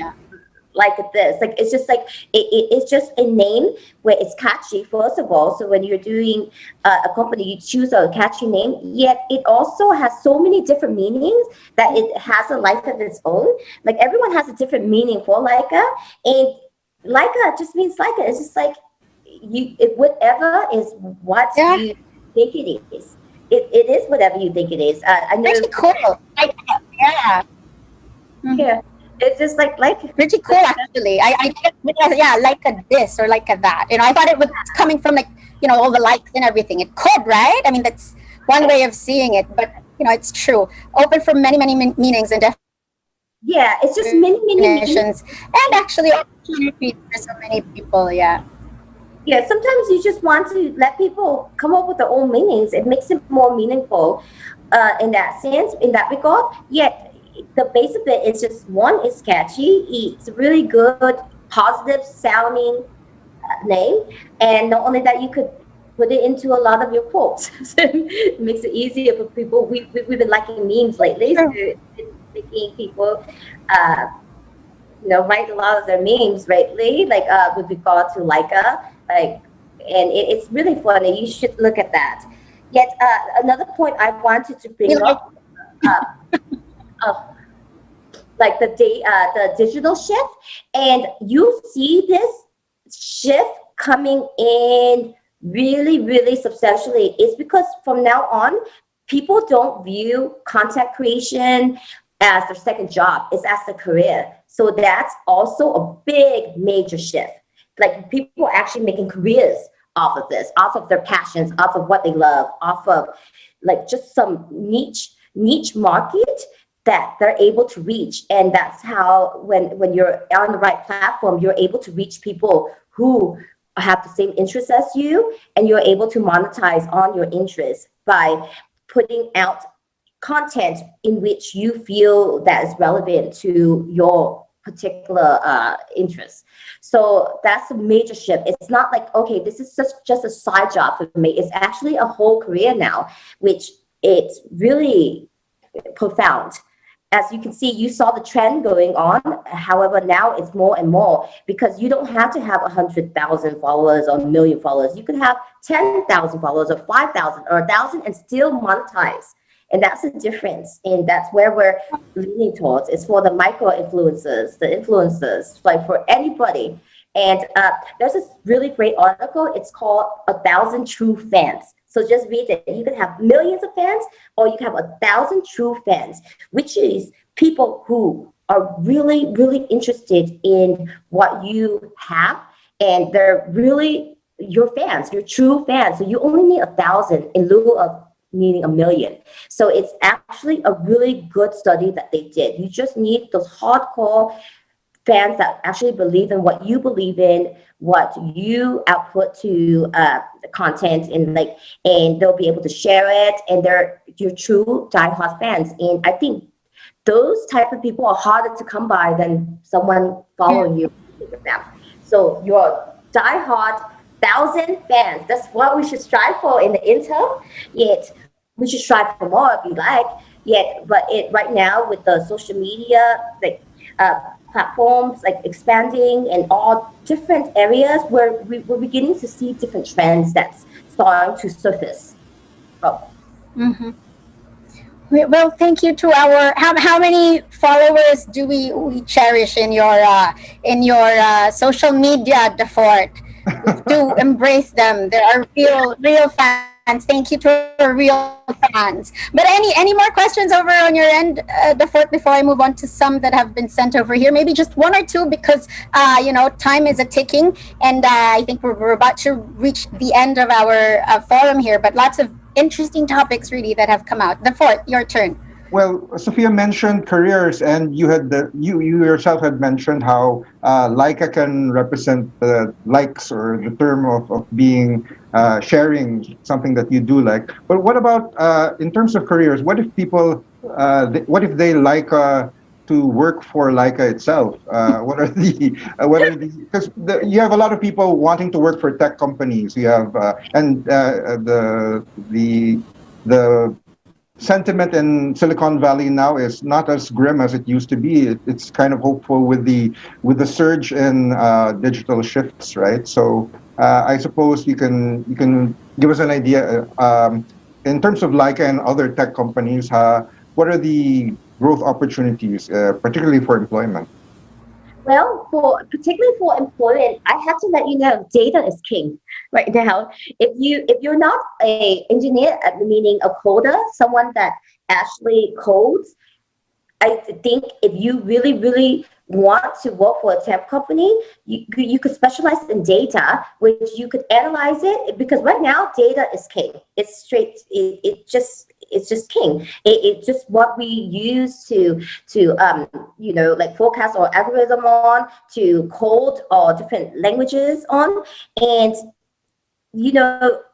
like this, like it's just like it's just a name where it's catchy, first of all. So when you're doing a company, you choose a catchy name, yet it also has so many different meanings that it has a life of its own. Like everyone has a different meaning for Laika, and Laika just means Laika. It's just like whatever is what you think it is. It is whatever you think it is. I know. Pretty cool. Yeah. Yeah. It's just like pretty cool, actually. I like a this or like a that. I thought it was coming from all the likes and everything. It could, right? I mean, that's one way of seeing it, but it's true. Open for many meanings and it's just many definitions, and actually opportunity for so many people. Yeah, sometimes you just want to let people come up with their own meanings. It makes it more meaningful in that sense, in that regard. Yet the base of it is just, one, it's catchy. It's a really good, positive sounding name. And not only that, you could put it into a lot of your quotes. So it makes it easier for people. We've been liking memes lately. So it's making people write a lot of their memes lately, like with regard to Laika. And it's really funny. You should look at that. Yet another point I wanted to bring up, like the digital shift, and you see this shift coming in really substantially. It's because from now on, people don't view content creation as their second job. It's as a career. So that's also a big major shift. Like people are actually making careers off of this, off of their passions, off of what they love, off of like just some niche market that they're able to reach. And that's how when you're on the right platform, you're able to reach people who have the same interests as you, and you're able to monetize on your interests by putting out content in which you feel that is relevant to your particular interests. So that's a major shift. It's not like, okay, this is just a side job for me. It's actually a whole career now, which it's really profound. As you can see, you saw the trend going on. However, now it's more and more, because you don't have to have 100,000 followers or 1 million followers. You could have 10,000 followers or 5,000 or 1,000 and still monetize. And that's the difference. And that's where we're leaning towards. It's for the micro influencers, the influencers, like for anybody. And there's this really great article. It's called 1,000 True Fans. So just read it. You can have millions of fans, or you can have 1,000 true fans, which is people who are really, really interested in what you have. And they're really your fans, your true fans. So you only need 1,000 in lieu of needing 1 million. So it's actually a really good study that they did. You just need those hardcore fans that actually believe in what you believe in, what you output to the content, and they'll be able to share it, and they're your true diehard fans. And I think those type of people are harder to come by than someone following you with them. So your diehard 1,000 fans, that's what we should strive for in the interim. Yet we should strive for more if you like. But right now with the social media, platforms expanding in all different areas, where we're beginning to see different trends that's starting to surface. Mm-hmm. Well, thank you to our how many followers do we cherish in your social media, the fort? We have to embrace them. There are real fans. Thank you to our real fans. But any more questions over on your end, the fort, before I move on to some that have been sent over here? Maybe just one or two, because time is a ticking, and I think we're about to reach the end of our forum here. But lots of interesting topics really that have come out. The fort, your turn. Well, Sophia mentioned careers, and you yourself had mentioned how Laika can represent the likes, or the term of being sharing something that you do like. But what about in terms of careers? What if people, what if they like to work for Laika itself? What are the because you have a lot of people wanting to work for tech companies. You have and the sentiment in Silicon Valley now is not as grim as it used to be. It's kind of hopeful with the surge in digital shifts, right? So I suppose you can give us an idea in terms of Leica and other tech companies. What are the growth opportunities, particularly for employment? Well, particularly for employment, I have to let you know data is king right now. If you're not a engineer, meaning a coder, someone that actually codes, I think if you really want to work for a tech company, you could specialize in data, which you could analyze it, because right now data is king. It's straight. It's just king. It's just what we use to like forecast or algorithm on, to code or different languages on. And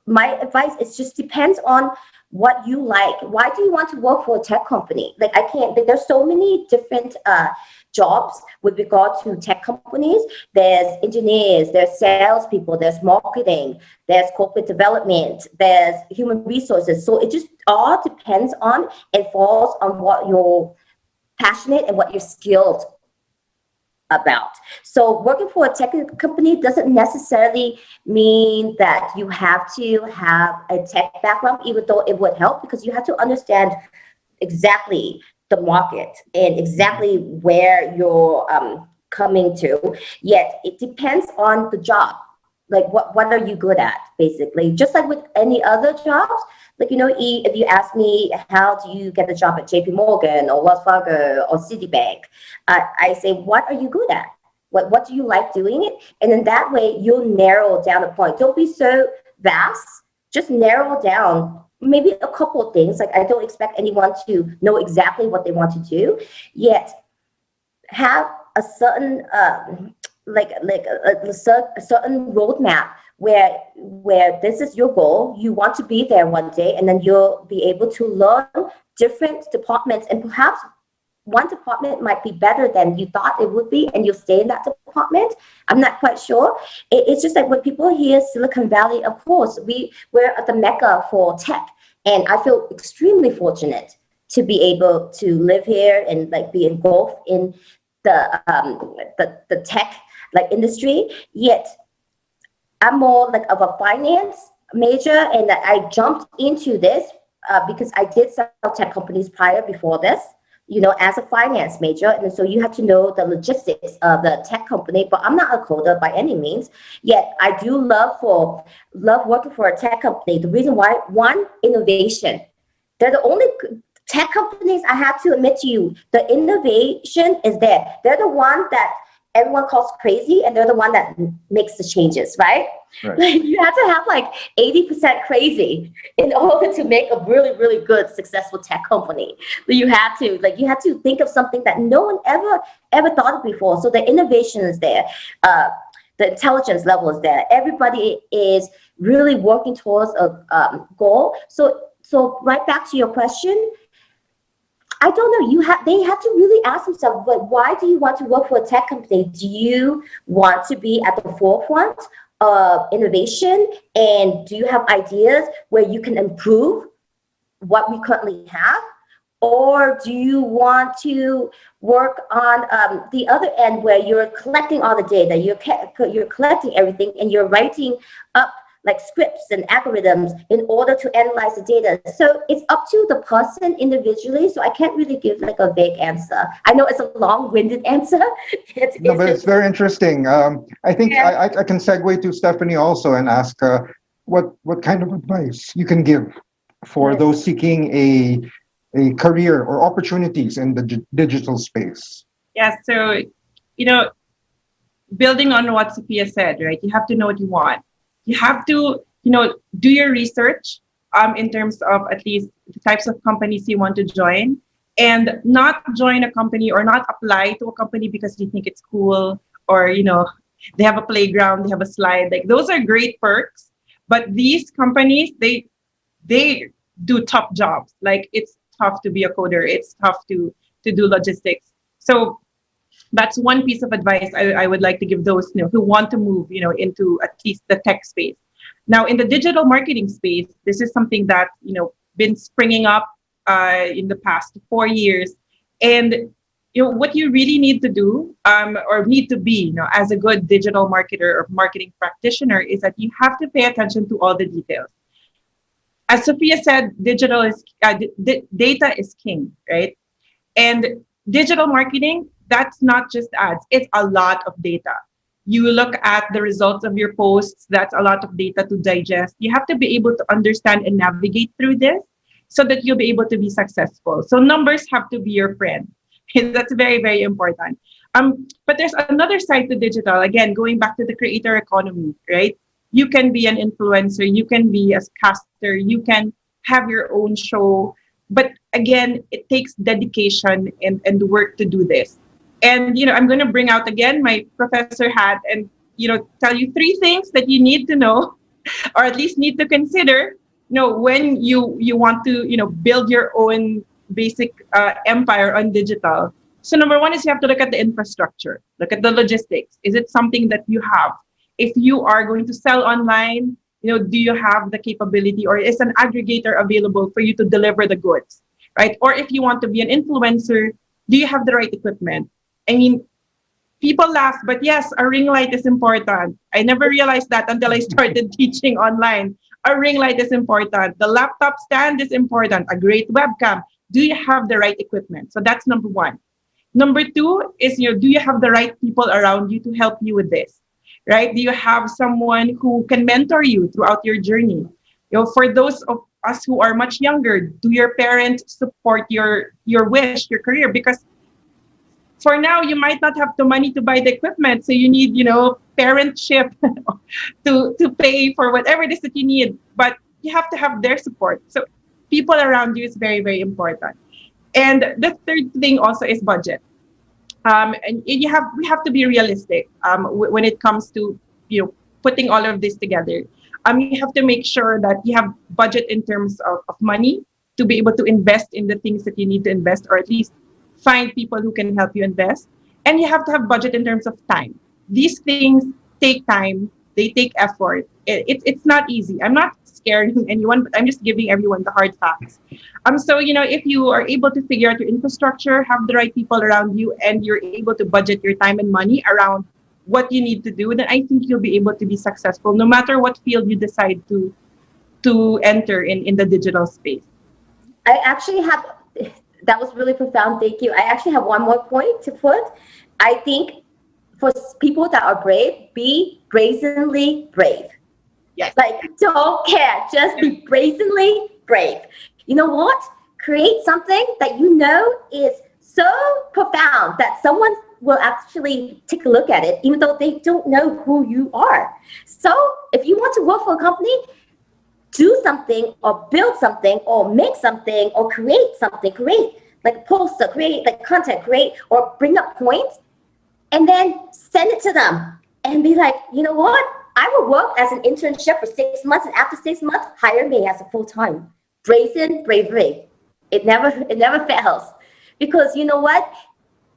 my advice is just depends on what you like. Why do you want to work for a tech company? Like, I can't, there's so many different jobs with regard to tech companies. There's engineers, there's salespeople, there's marketing, there's corporate development, there's human resources. So it just all depends on and falls on what you're passionate and what you're skilled about. So working for a tech company doesn't necessarily mean that you have to have a tech background, even though it would help, because you have to understand exactly the market and exactly where you're coming to. Yet it depends on the job. Like, what are you good at, basically? Just like with any other jobs, like, if you ask me, how do you get a job at JP Morgan or Wells Fargo or Citibank? I say, what are you good at? What do you like doing it? And in that way, you'll narrow down the point. Don't be so vast. Just narrow down maybe a couple of things. Like, I don't expect anyone to know exactly what they want to do, yet have a certain a certain roadmap where this is your goal. You want to be there one day, and then you'll be able to learn different departments, and perhaps one department might be better than you thought it would be, and you'll stay in that department. I'm not quite sure. It's just like when people hear Silicon Valley, of course, we're at the mecca for tech, and I feel extremely fortunate to be able to live here and like be engulfed in the tech industry. Yet I'm more like of a finance major, and I jumped into this because I did sell tech companies before this, as a finance major. And so you have to know the logistics of the tech company, but I'm not a coder by any means. Yet I do love working for a tech company. The reason why, one, innovation. They're the only tech companies, I have to admit to you, the innovation is there. They're the one that everyone calls crazy, and they're the one that makes the changes, right? Like, you have to have like 80% crazy in order to make a really, really good, successful tech company. You have to think of something that no one ever thought of before. So the innovation is there. The intelligence level is there. Everybody is really working towards a goal. So right back to your question, I don't know. They have to really ask themselves, but why do you want to work for a tech company? Do you want to be at the forefront of innovation? And do you have ideas where you can improve what we currently have? Or do you want to work on the other end, where you're collecting all the data, you're collecting everything, and you're writing up like scripts and algorithms in order to analyze the data. So it's up to the person individually. So I can't really give like a vague answer. I know it's a long-winded answer. No, but it's very interesting. I think I can segue to Stephanie also and ask what kind of advice you can give for those seeking a career or opportunities in the digital space. Yeah, so, building on what Sophia said, right? You have to know what you want. You have to, do your research in terms of at least the types of companies you want to join, and not join a company or not apply to a company because you think it's cool, or, they have a playground, they have a slide. Like, those are great perks, but these companies, they do tough jobs. Like, it's tough to be a coder. It's tough to do logistics. So that's one piece of advice I would like to give those who want to move into at least the tech space. Now, in the digital marketing space, this is something that been springing up in the past 4 years, and what you really need to do or need to be as a good digital marketer or marketing practitioner is that you have to pay attention to all the details. As Sophia said, data is king, right? And digital marketing, that's not just ads, it's a lot of data. You look at the results of your posts, that's a lot of data to digest. You have to be able to understand and navigate through this so that you'll be able to be successful. So numbers have to be your friend. That's very, very important. But there's another side to digital, again, going back to the creator economy, right? You can be an influencer, you can be a caster, you can have your own show. But again, it takes dedication and work to do this. And, I'm going to bring out again my professor hat and, tell you 3 things that you need to know, or at least need to consider, when you want to, build your own basic empire on digital. So number 1 is you have to look at the infrastructure, look at the logistics. Is it something that you have? If you are going to sell online, do you have the capability, or is an aggregator available for you to deliver the goods, right? Or if you want to be an influencer, do you have the right equipment? I mean, people laugh, but yes, a ring light is important. I never realized that until I started teaching online. A ring light is important. The laptop stand is important. A great webcam. Do you have the right equipment? So that's number 1. Number 2 is, do you have the right people around you to help you with this? Right? Do you have someone who can mentor you throughout your journey? For those of us who are much younger, do your parents support your wish, your career? Because for now, you might not have the money to buy the equipment, so you need, parentship to pay for whatever it is that you need. But you have to have their support. So people around you is very, very important. And the third thing also is budget. And we have to be realistic when it comes to putting all of this together. You have to make sure that you have budget in terms of money to be able to invest in the things that you need to invest, or at least find people who can help you invest. And you have to have budget in terms of time. These things take time, they take effort. It's not easy. I'm not scaring anyone, but I'm just giving everyone the hard facts. So if you are able to figure out your infrastructure, have the right people around you, and you're able to budget your time and money around what you need to do, then I think you'll be able to be successful no matter what field you decide to enter in the digital space. I actually have, that was really profound. Thank you. I actually have one more point to put. I think for people that are brave, be brazenly brave. Yes. Like, don't care. Just be brazenly brave. You know what? Create something that is so profound that someone will actually take a look at it, even though they don't know who you are. So if you want to work for a company, do something or build something or make something or create something, create like a poster, create like content, create or bring up points, and then send it to them and be like, you know what? I will work as an internship for 6 months, and after 6 months, hire me as a full-time. Brazen bravery. It never fails. Because you know what?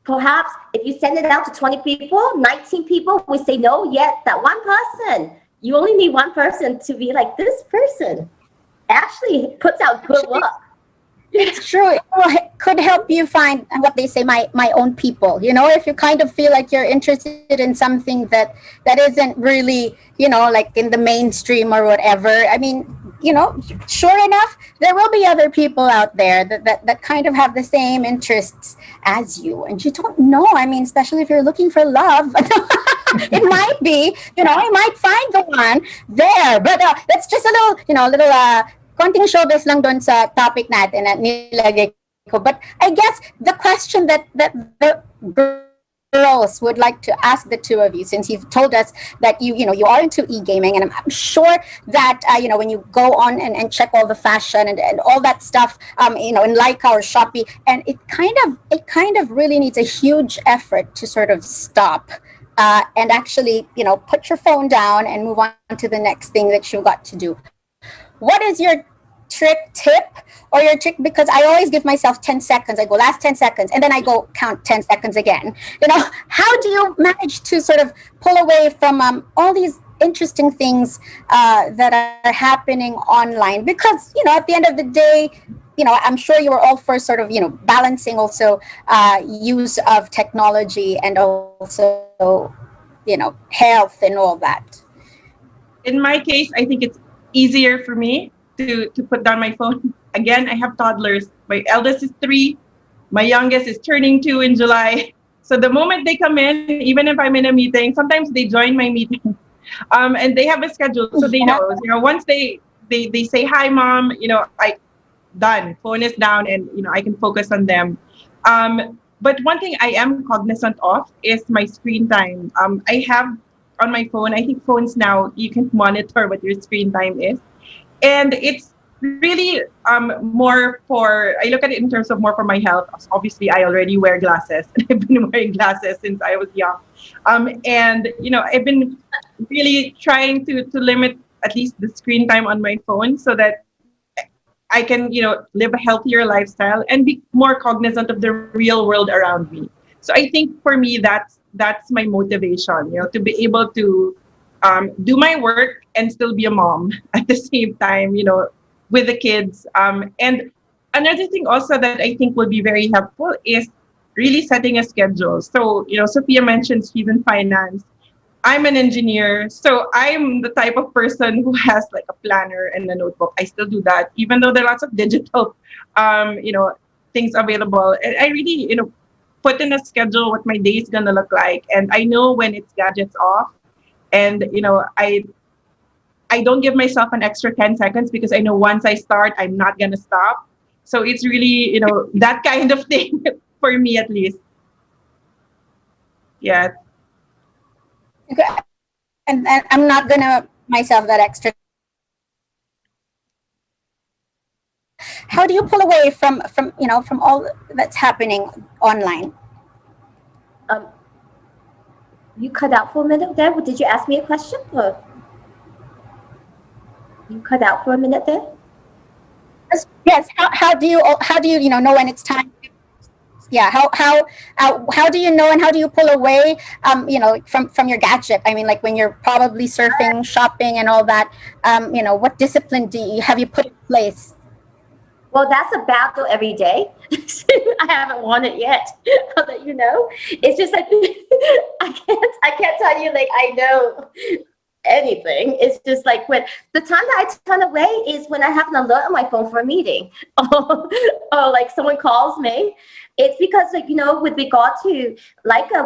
Perhaps if you send it out to 20 people, 19 people will say no, yet that one person, you only need one person to be like, this person actually puts out good work. It's true. could help you find what they say, my own people. If you kind of feel like you're interested in something that isn't really, like in the mainstream or whatever. I mean, sure enough, there will be other people out there that kind of have the same interests as you, and you don't know. I mean, especially if you're looking for love, it might be, you might find the one there. But that's just a little konting showbiz lang dun sa topic natin at nilagay ko. But I guess the question that the girls would like to ask the two of you, since you've told us that you are into e-gaming, and I'm sure that when you go on and check all the fashion and all that stuff, in Leica or Shopee, and it kind of really needs a huge effort to sort of stop and actually put your phone down and move on to the next thing that you've got to do. What is your tip or your trick? Because I always give myself 10 seconds. I go last 10 seconds and then I go count 10 seconds again. How do you manage to sort of pull away from all these interesting things that are happening online? Because, at the end of the day, I'm sure you were all for sort of, balancing also use of technology and also, health and all that. In my case, I think it's easier for me to put down my phone. Again, I have toddlers. My eldest is 3. My youngest is turning 2 in July. So the moment they come in, even if I'm in a meeting, sometimes they join my meeting. And they have a schedule, so they know. Once they say hi, mom, I done. Phone is down, and I can focus on them. But one thing I am cognizant of is my screen time. I have on my phone, I think phones now, you can monitor what your screen time is. And it's really more for, I look at it in terms of more for my health. Obviously, I already wear glasses. I've been wearing glasses since I was young. And, I've been really trying to limit at least the screen time on my phone so that I can, live a healthier lifestyle and be more cognizant of the real world around me. So I think for me, that's my motivation, to be able to do my work and still be a mom at the same time, with the kids. And another thing also that I think will be very helpful is really setting a schedule. So, Sophia mentioned she's in finance. I'm an engineer, so I'm the type of person who has like a planner and a notebook. I still do that, even though there are lots of digital, things available. And I really, put in a schedule what my day is gonna look like, and I know when it's gadgets off, and I don't give myself an extra 10 seconds because I know once I start, I'm not gonna stop. So it's really, that kind of thing for me at least. Yeah. Okay. And I'm not gonna myself that extra. How do you pull away from all that's happening online? You cut out for a minute there. Did you ask me a question? Or you cut out for a minute there? Yes. How do you know when it's time? Yeah. How do you know, and how do you pull away from your gadget? I mean, like when you're probably surfing, shopping, and all that. What discipline have you put in place? Well, that's a battle every day. I haven't won it yet. I'll let you know. It's just like I can't tell you like I know anything. It's just like when the time that I turn away is when I have an alert on my phone for a meeting, or like someone calls me. It's because like with regard to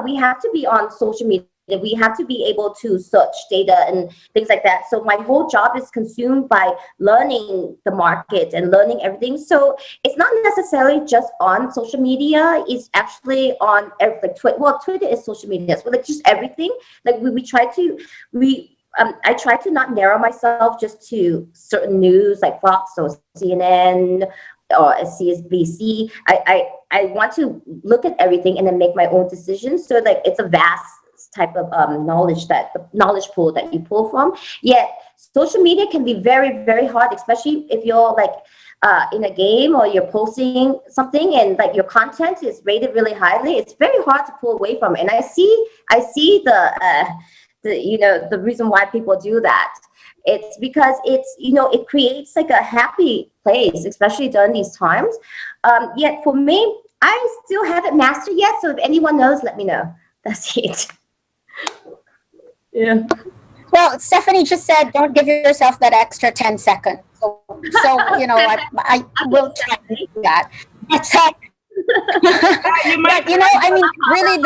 we have to be on social media. We have to be able to search data and things like that. So my whole job is consumed by learning the market and learning everything. So it's not necessarily just on social media. It's actually on Twitter. Well, Twitter is social media. So like just everything. Like I try to not narrow myself just to certain news like Fox or CNN or CSBC. I want to look at everything and then make my own decisions. So like it's a vast type of knowledge pool that you pull from. Yet social media can be very, very hard, especially if you're like in a game or you're posting something and like your content is rated really highly. It's very hard to pull away from it. And I see the reason why people do that. It's because it creates like a happy place, especially during these times. Yet for me, I still haven't mastered yet. So if anyone knows, let me know. That's it. Yeah. Well, Stephanie just said, don't give yourself that extra 10 seconds. So I will try to do that. But, You might but, I mean, really,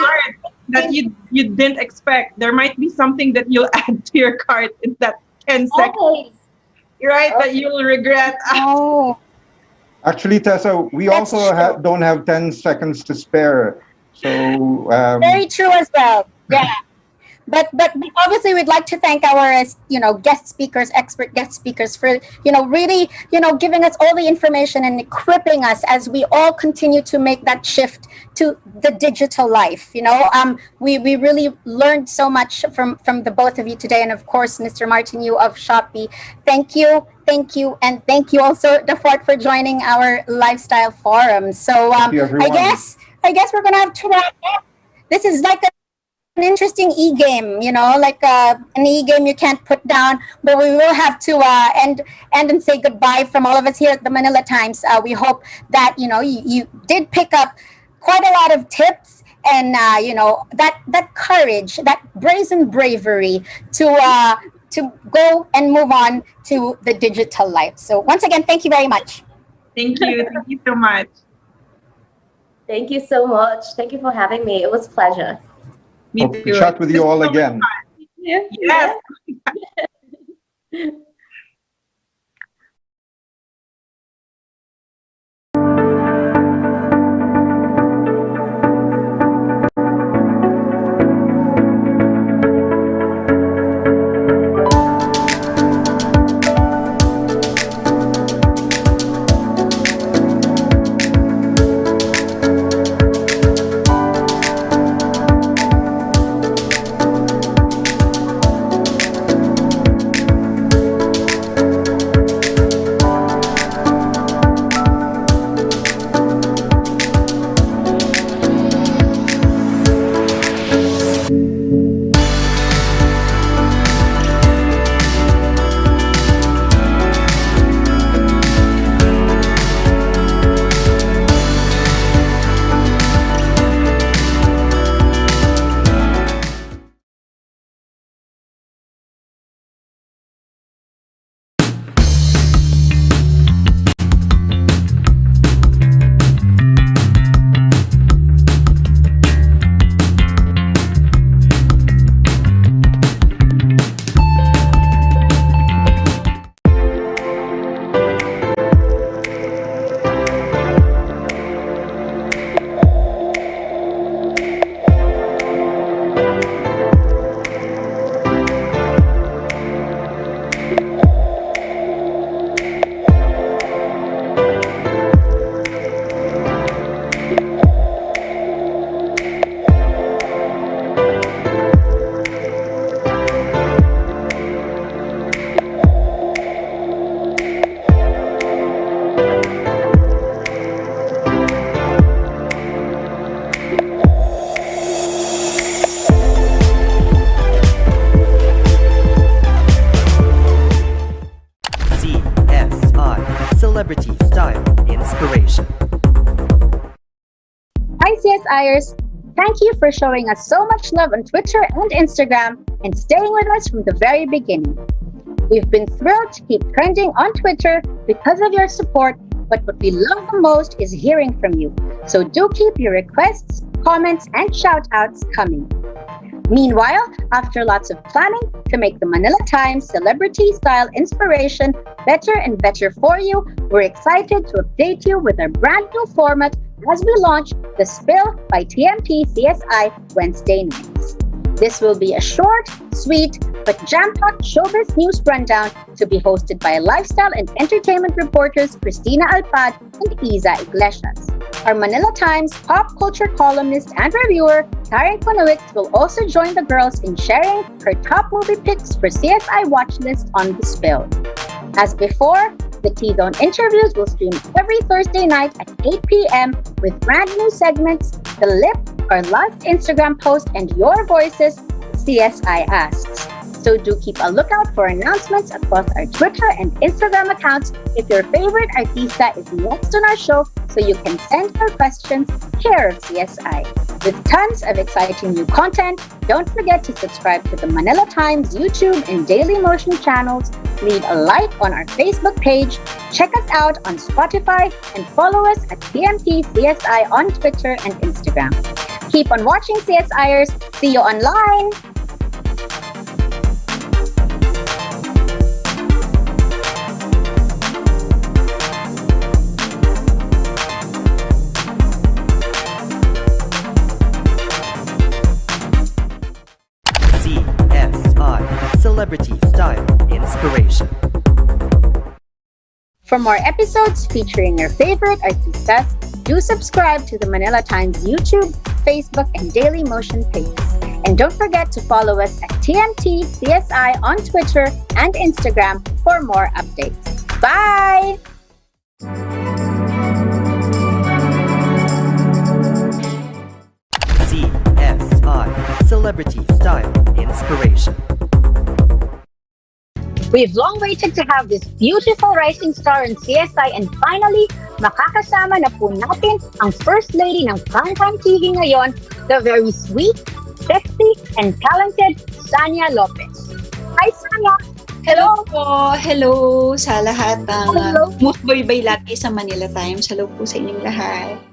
that you didn't expect. There might be something that you'll add to your cart in that 10 seconds. Always. Right? That you'll regret. oh, Actually, Tessa, we That's also true. don't have 10 seconds to spare. So, very true as well. Yeah. But obviously we'd like to thank our guest speakers, expert guest speakers for really giving us all the information and equipping us as we all continue to make that shift to the digital life. We really learned so much from the both of you today, and of course Mr. Martin Yu of Shopee. Thank you, and thank you also Dafort for joining our lifestyle forum. So thank you, everyone. I guess we're gonna have to wrap up. This is like an interesting e-game, like an e-game you can't put down, but we will have to end and say goodbye from all of us here at the Manila Times. We hope that you did pick up quite a lot of tips and that courage, that brazen bravery to go and move on to the digital life. So once again, thank you very much. Thank you. Thank you so much. Thank you so much. Thank you for having me. It was a pleasure. Me Hope too. to chat with you all again. Yes. Celebrity Style Inspiration. Hi CSIers, thank you for showing us so much love on Twitter and Instagram and staying with us from the very beginning. We've been thrilled to keep trending on Twitter because of your support, but what we love the most is hearing from you. So do keep your requests, comments, and shout-outs coming. Meanwhile, after lots of planning to make the Manila Times Celebrity Style Inspiration better and better for you, we're excited to update you with our brand new format as we launch The Spill by TMT CSI Wednesday nights. This will be a short, sweet, but jam-packed showbiz news rundown to be hosted by lifestyle and entertainment reporters Christina Alpad and Isa Iglesias. Our Manila Times pop culture columnist and reviewer, Karen Konowitz, will also join the girls in sharing her top movie picks for CSI Watchlist on The Spill. As before, the T-Zone interviews will stream every Thursday night at 8 p.m. with brand new segments, The Lip, our last Instagram post, and your voices, CSI Asks. So do keep a lookout for announcements across our Twitter and Instagram accounts if your favorite artista is next on our show, so you can send your questions care of CSI. With tons of exciting new content, don't forget to subscribe to the Manila Times YouTube and Daily Motion channels, leave a like on our Facebook page, check us out on Spotify, and follow us at TMT CSI on Twitter and Instagram. Keep on watching, CSIers. See you online. CSI Celebrity Style Inspiration. For more episodes featuring your favorite artistas, do subscribe to the Manila Times YouTube, Facebook, and Daily Motion pages. And don't forget to follow us at TMT CSI on Twitter and Instagram for more updates. Bye! CSI Celebrity Style Inspiration. We've long waited to have this beautiful rising star in CSI, and finally, makakasama na po natin ang First Lady ng Primetime TV ngayon, the very sweet, sexy, and talented Sanya Lopez. Hi, Sanya! Hello po! Hello sa lahat ng musboy-bay lati sa Manila Times. Hello po sa inyong lahat.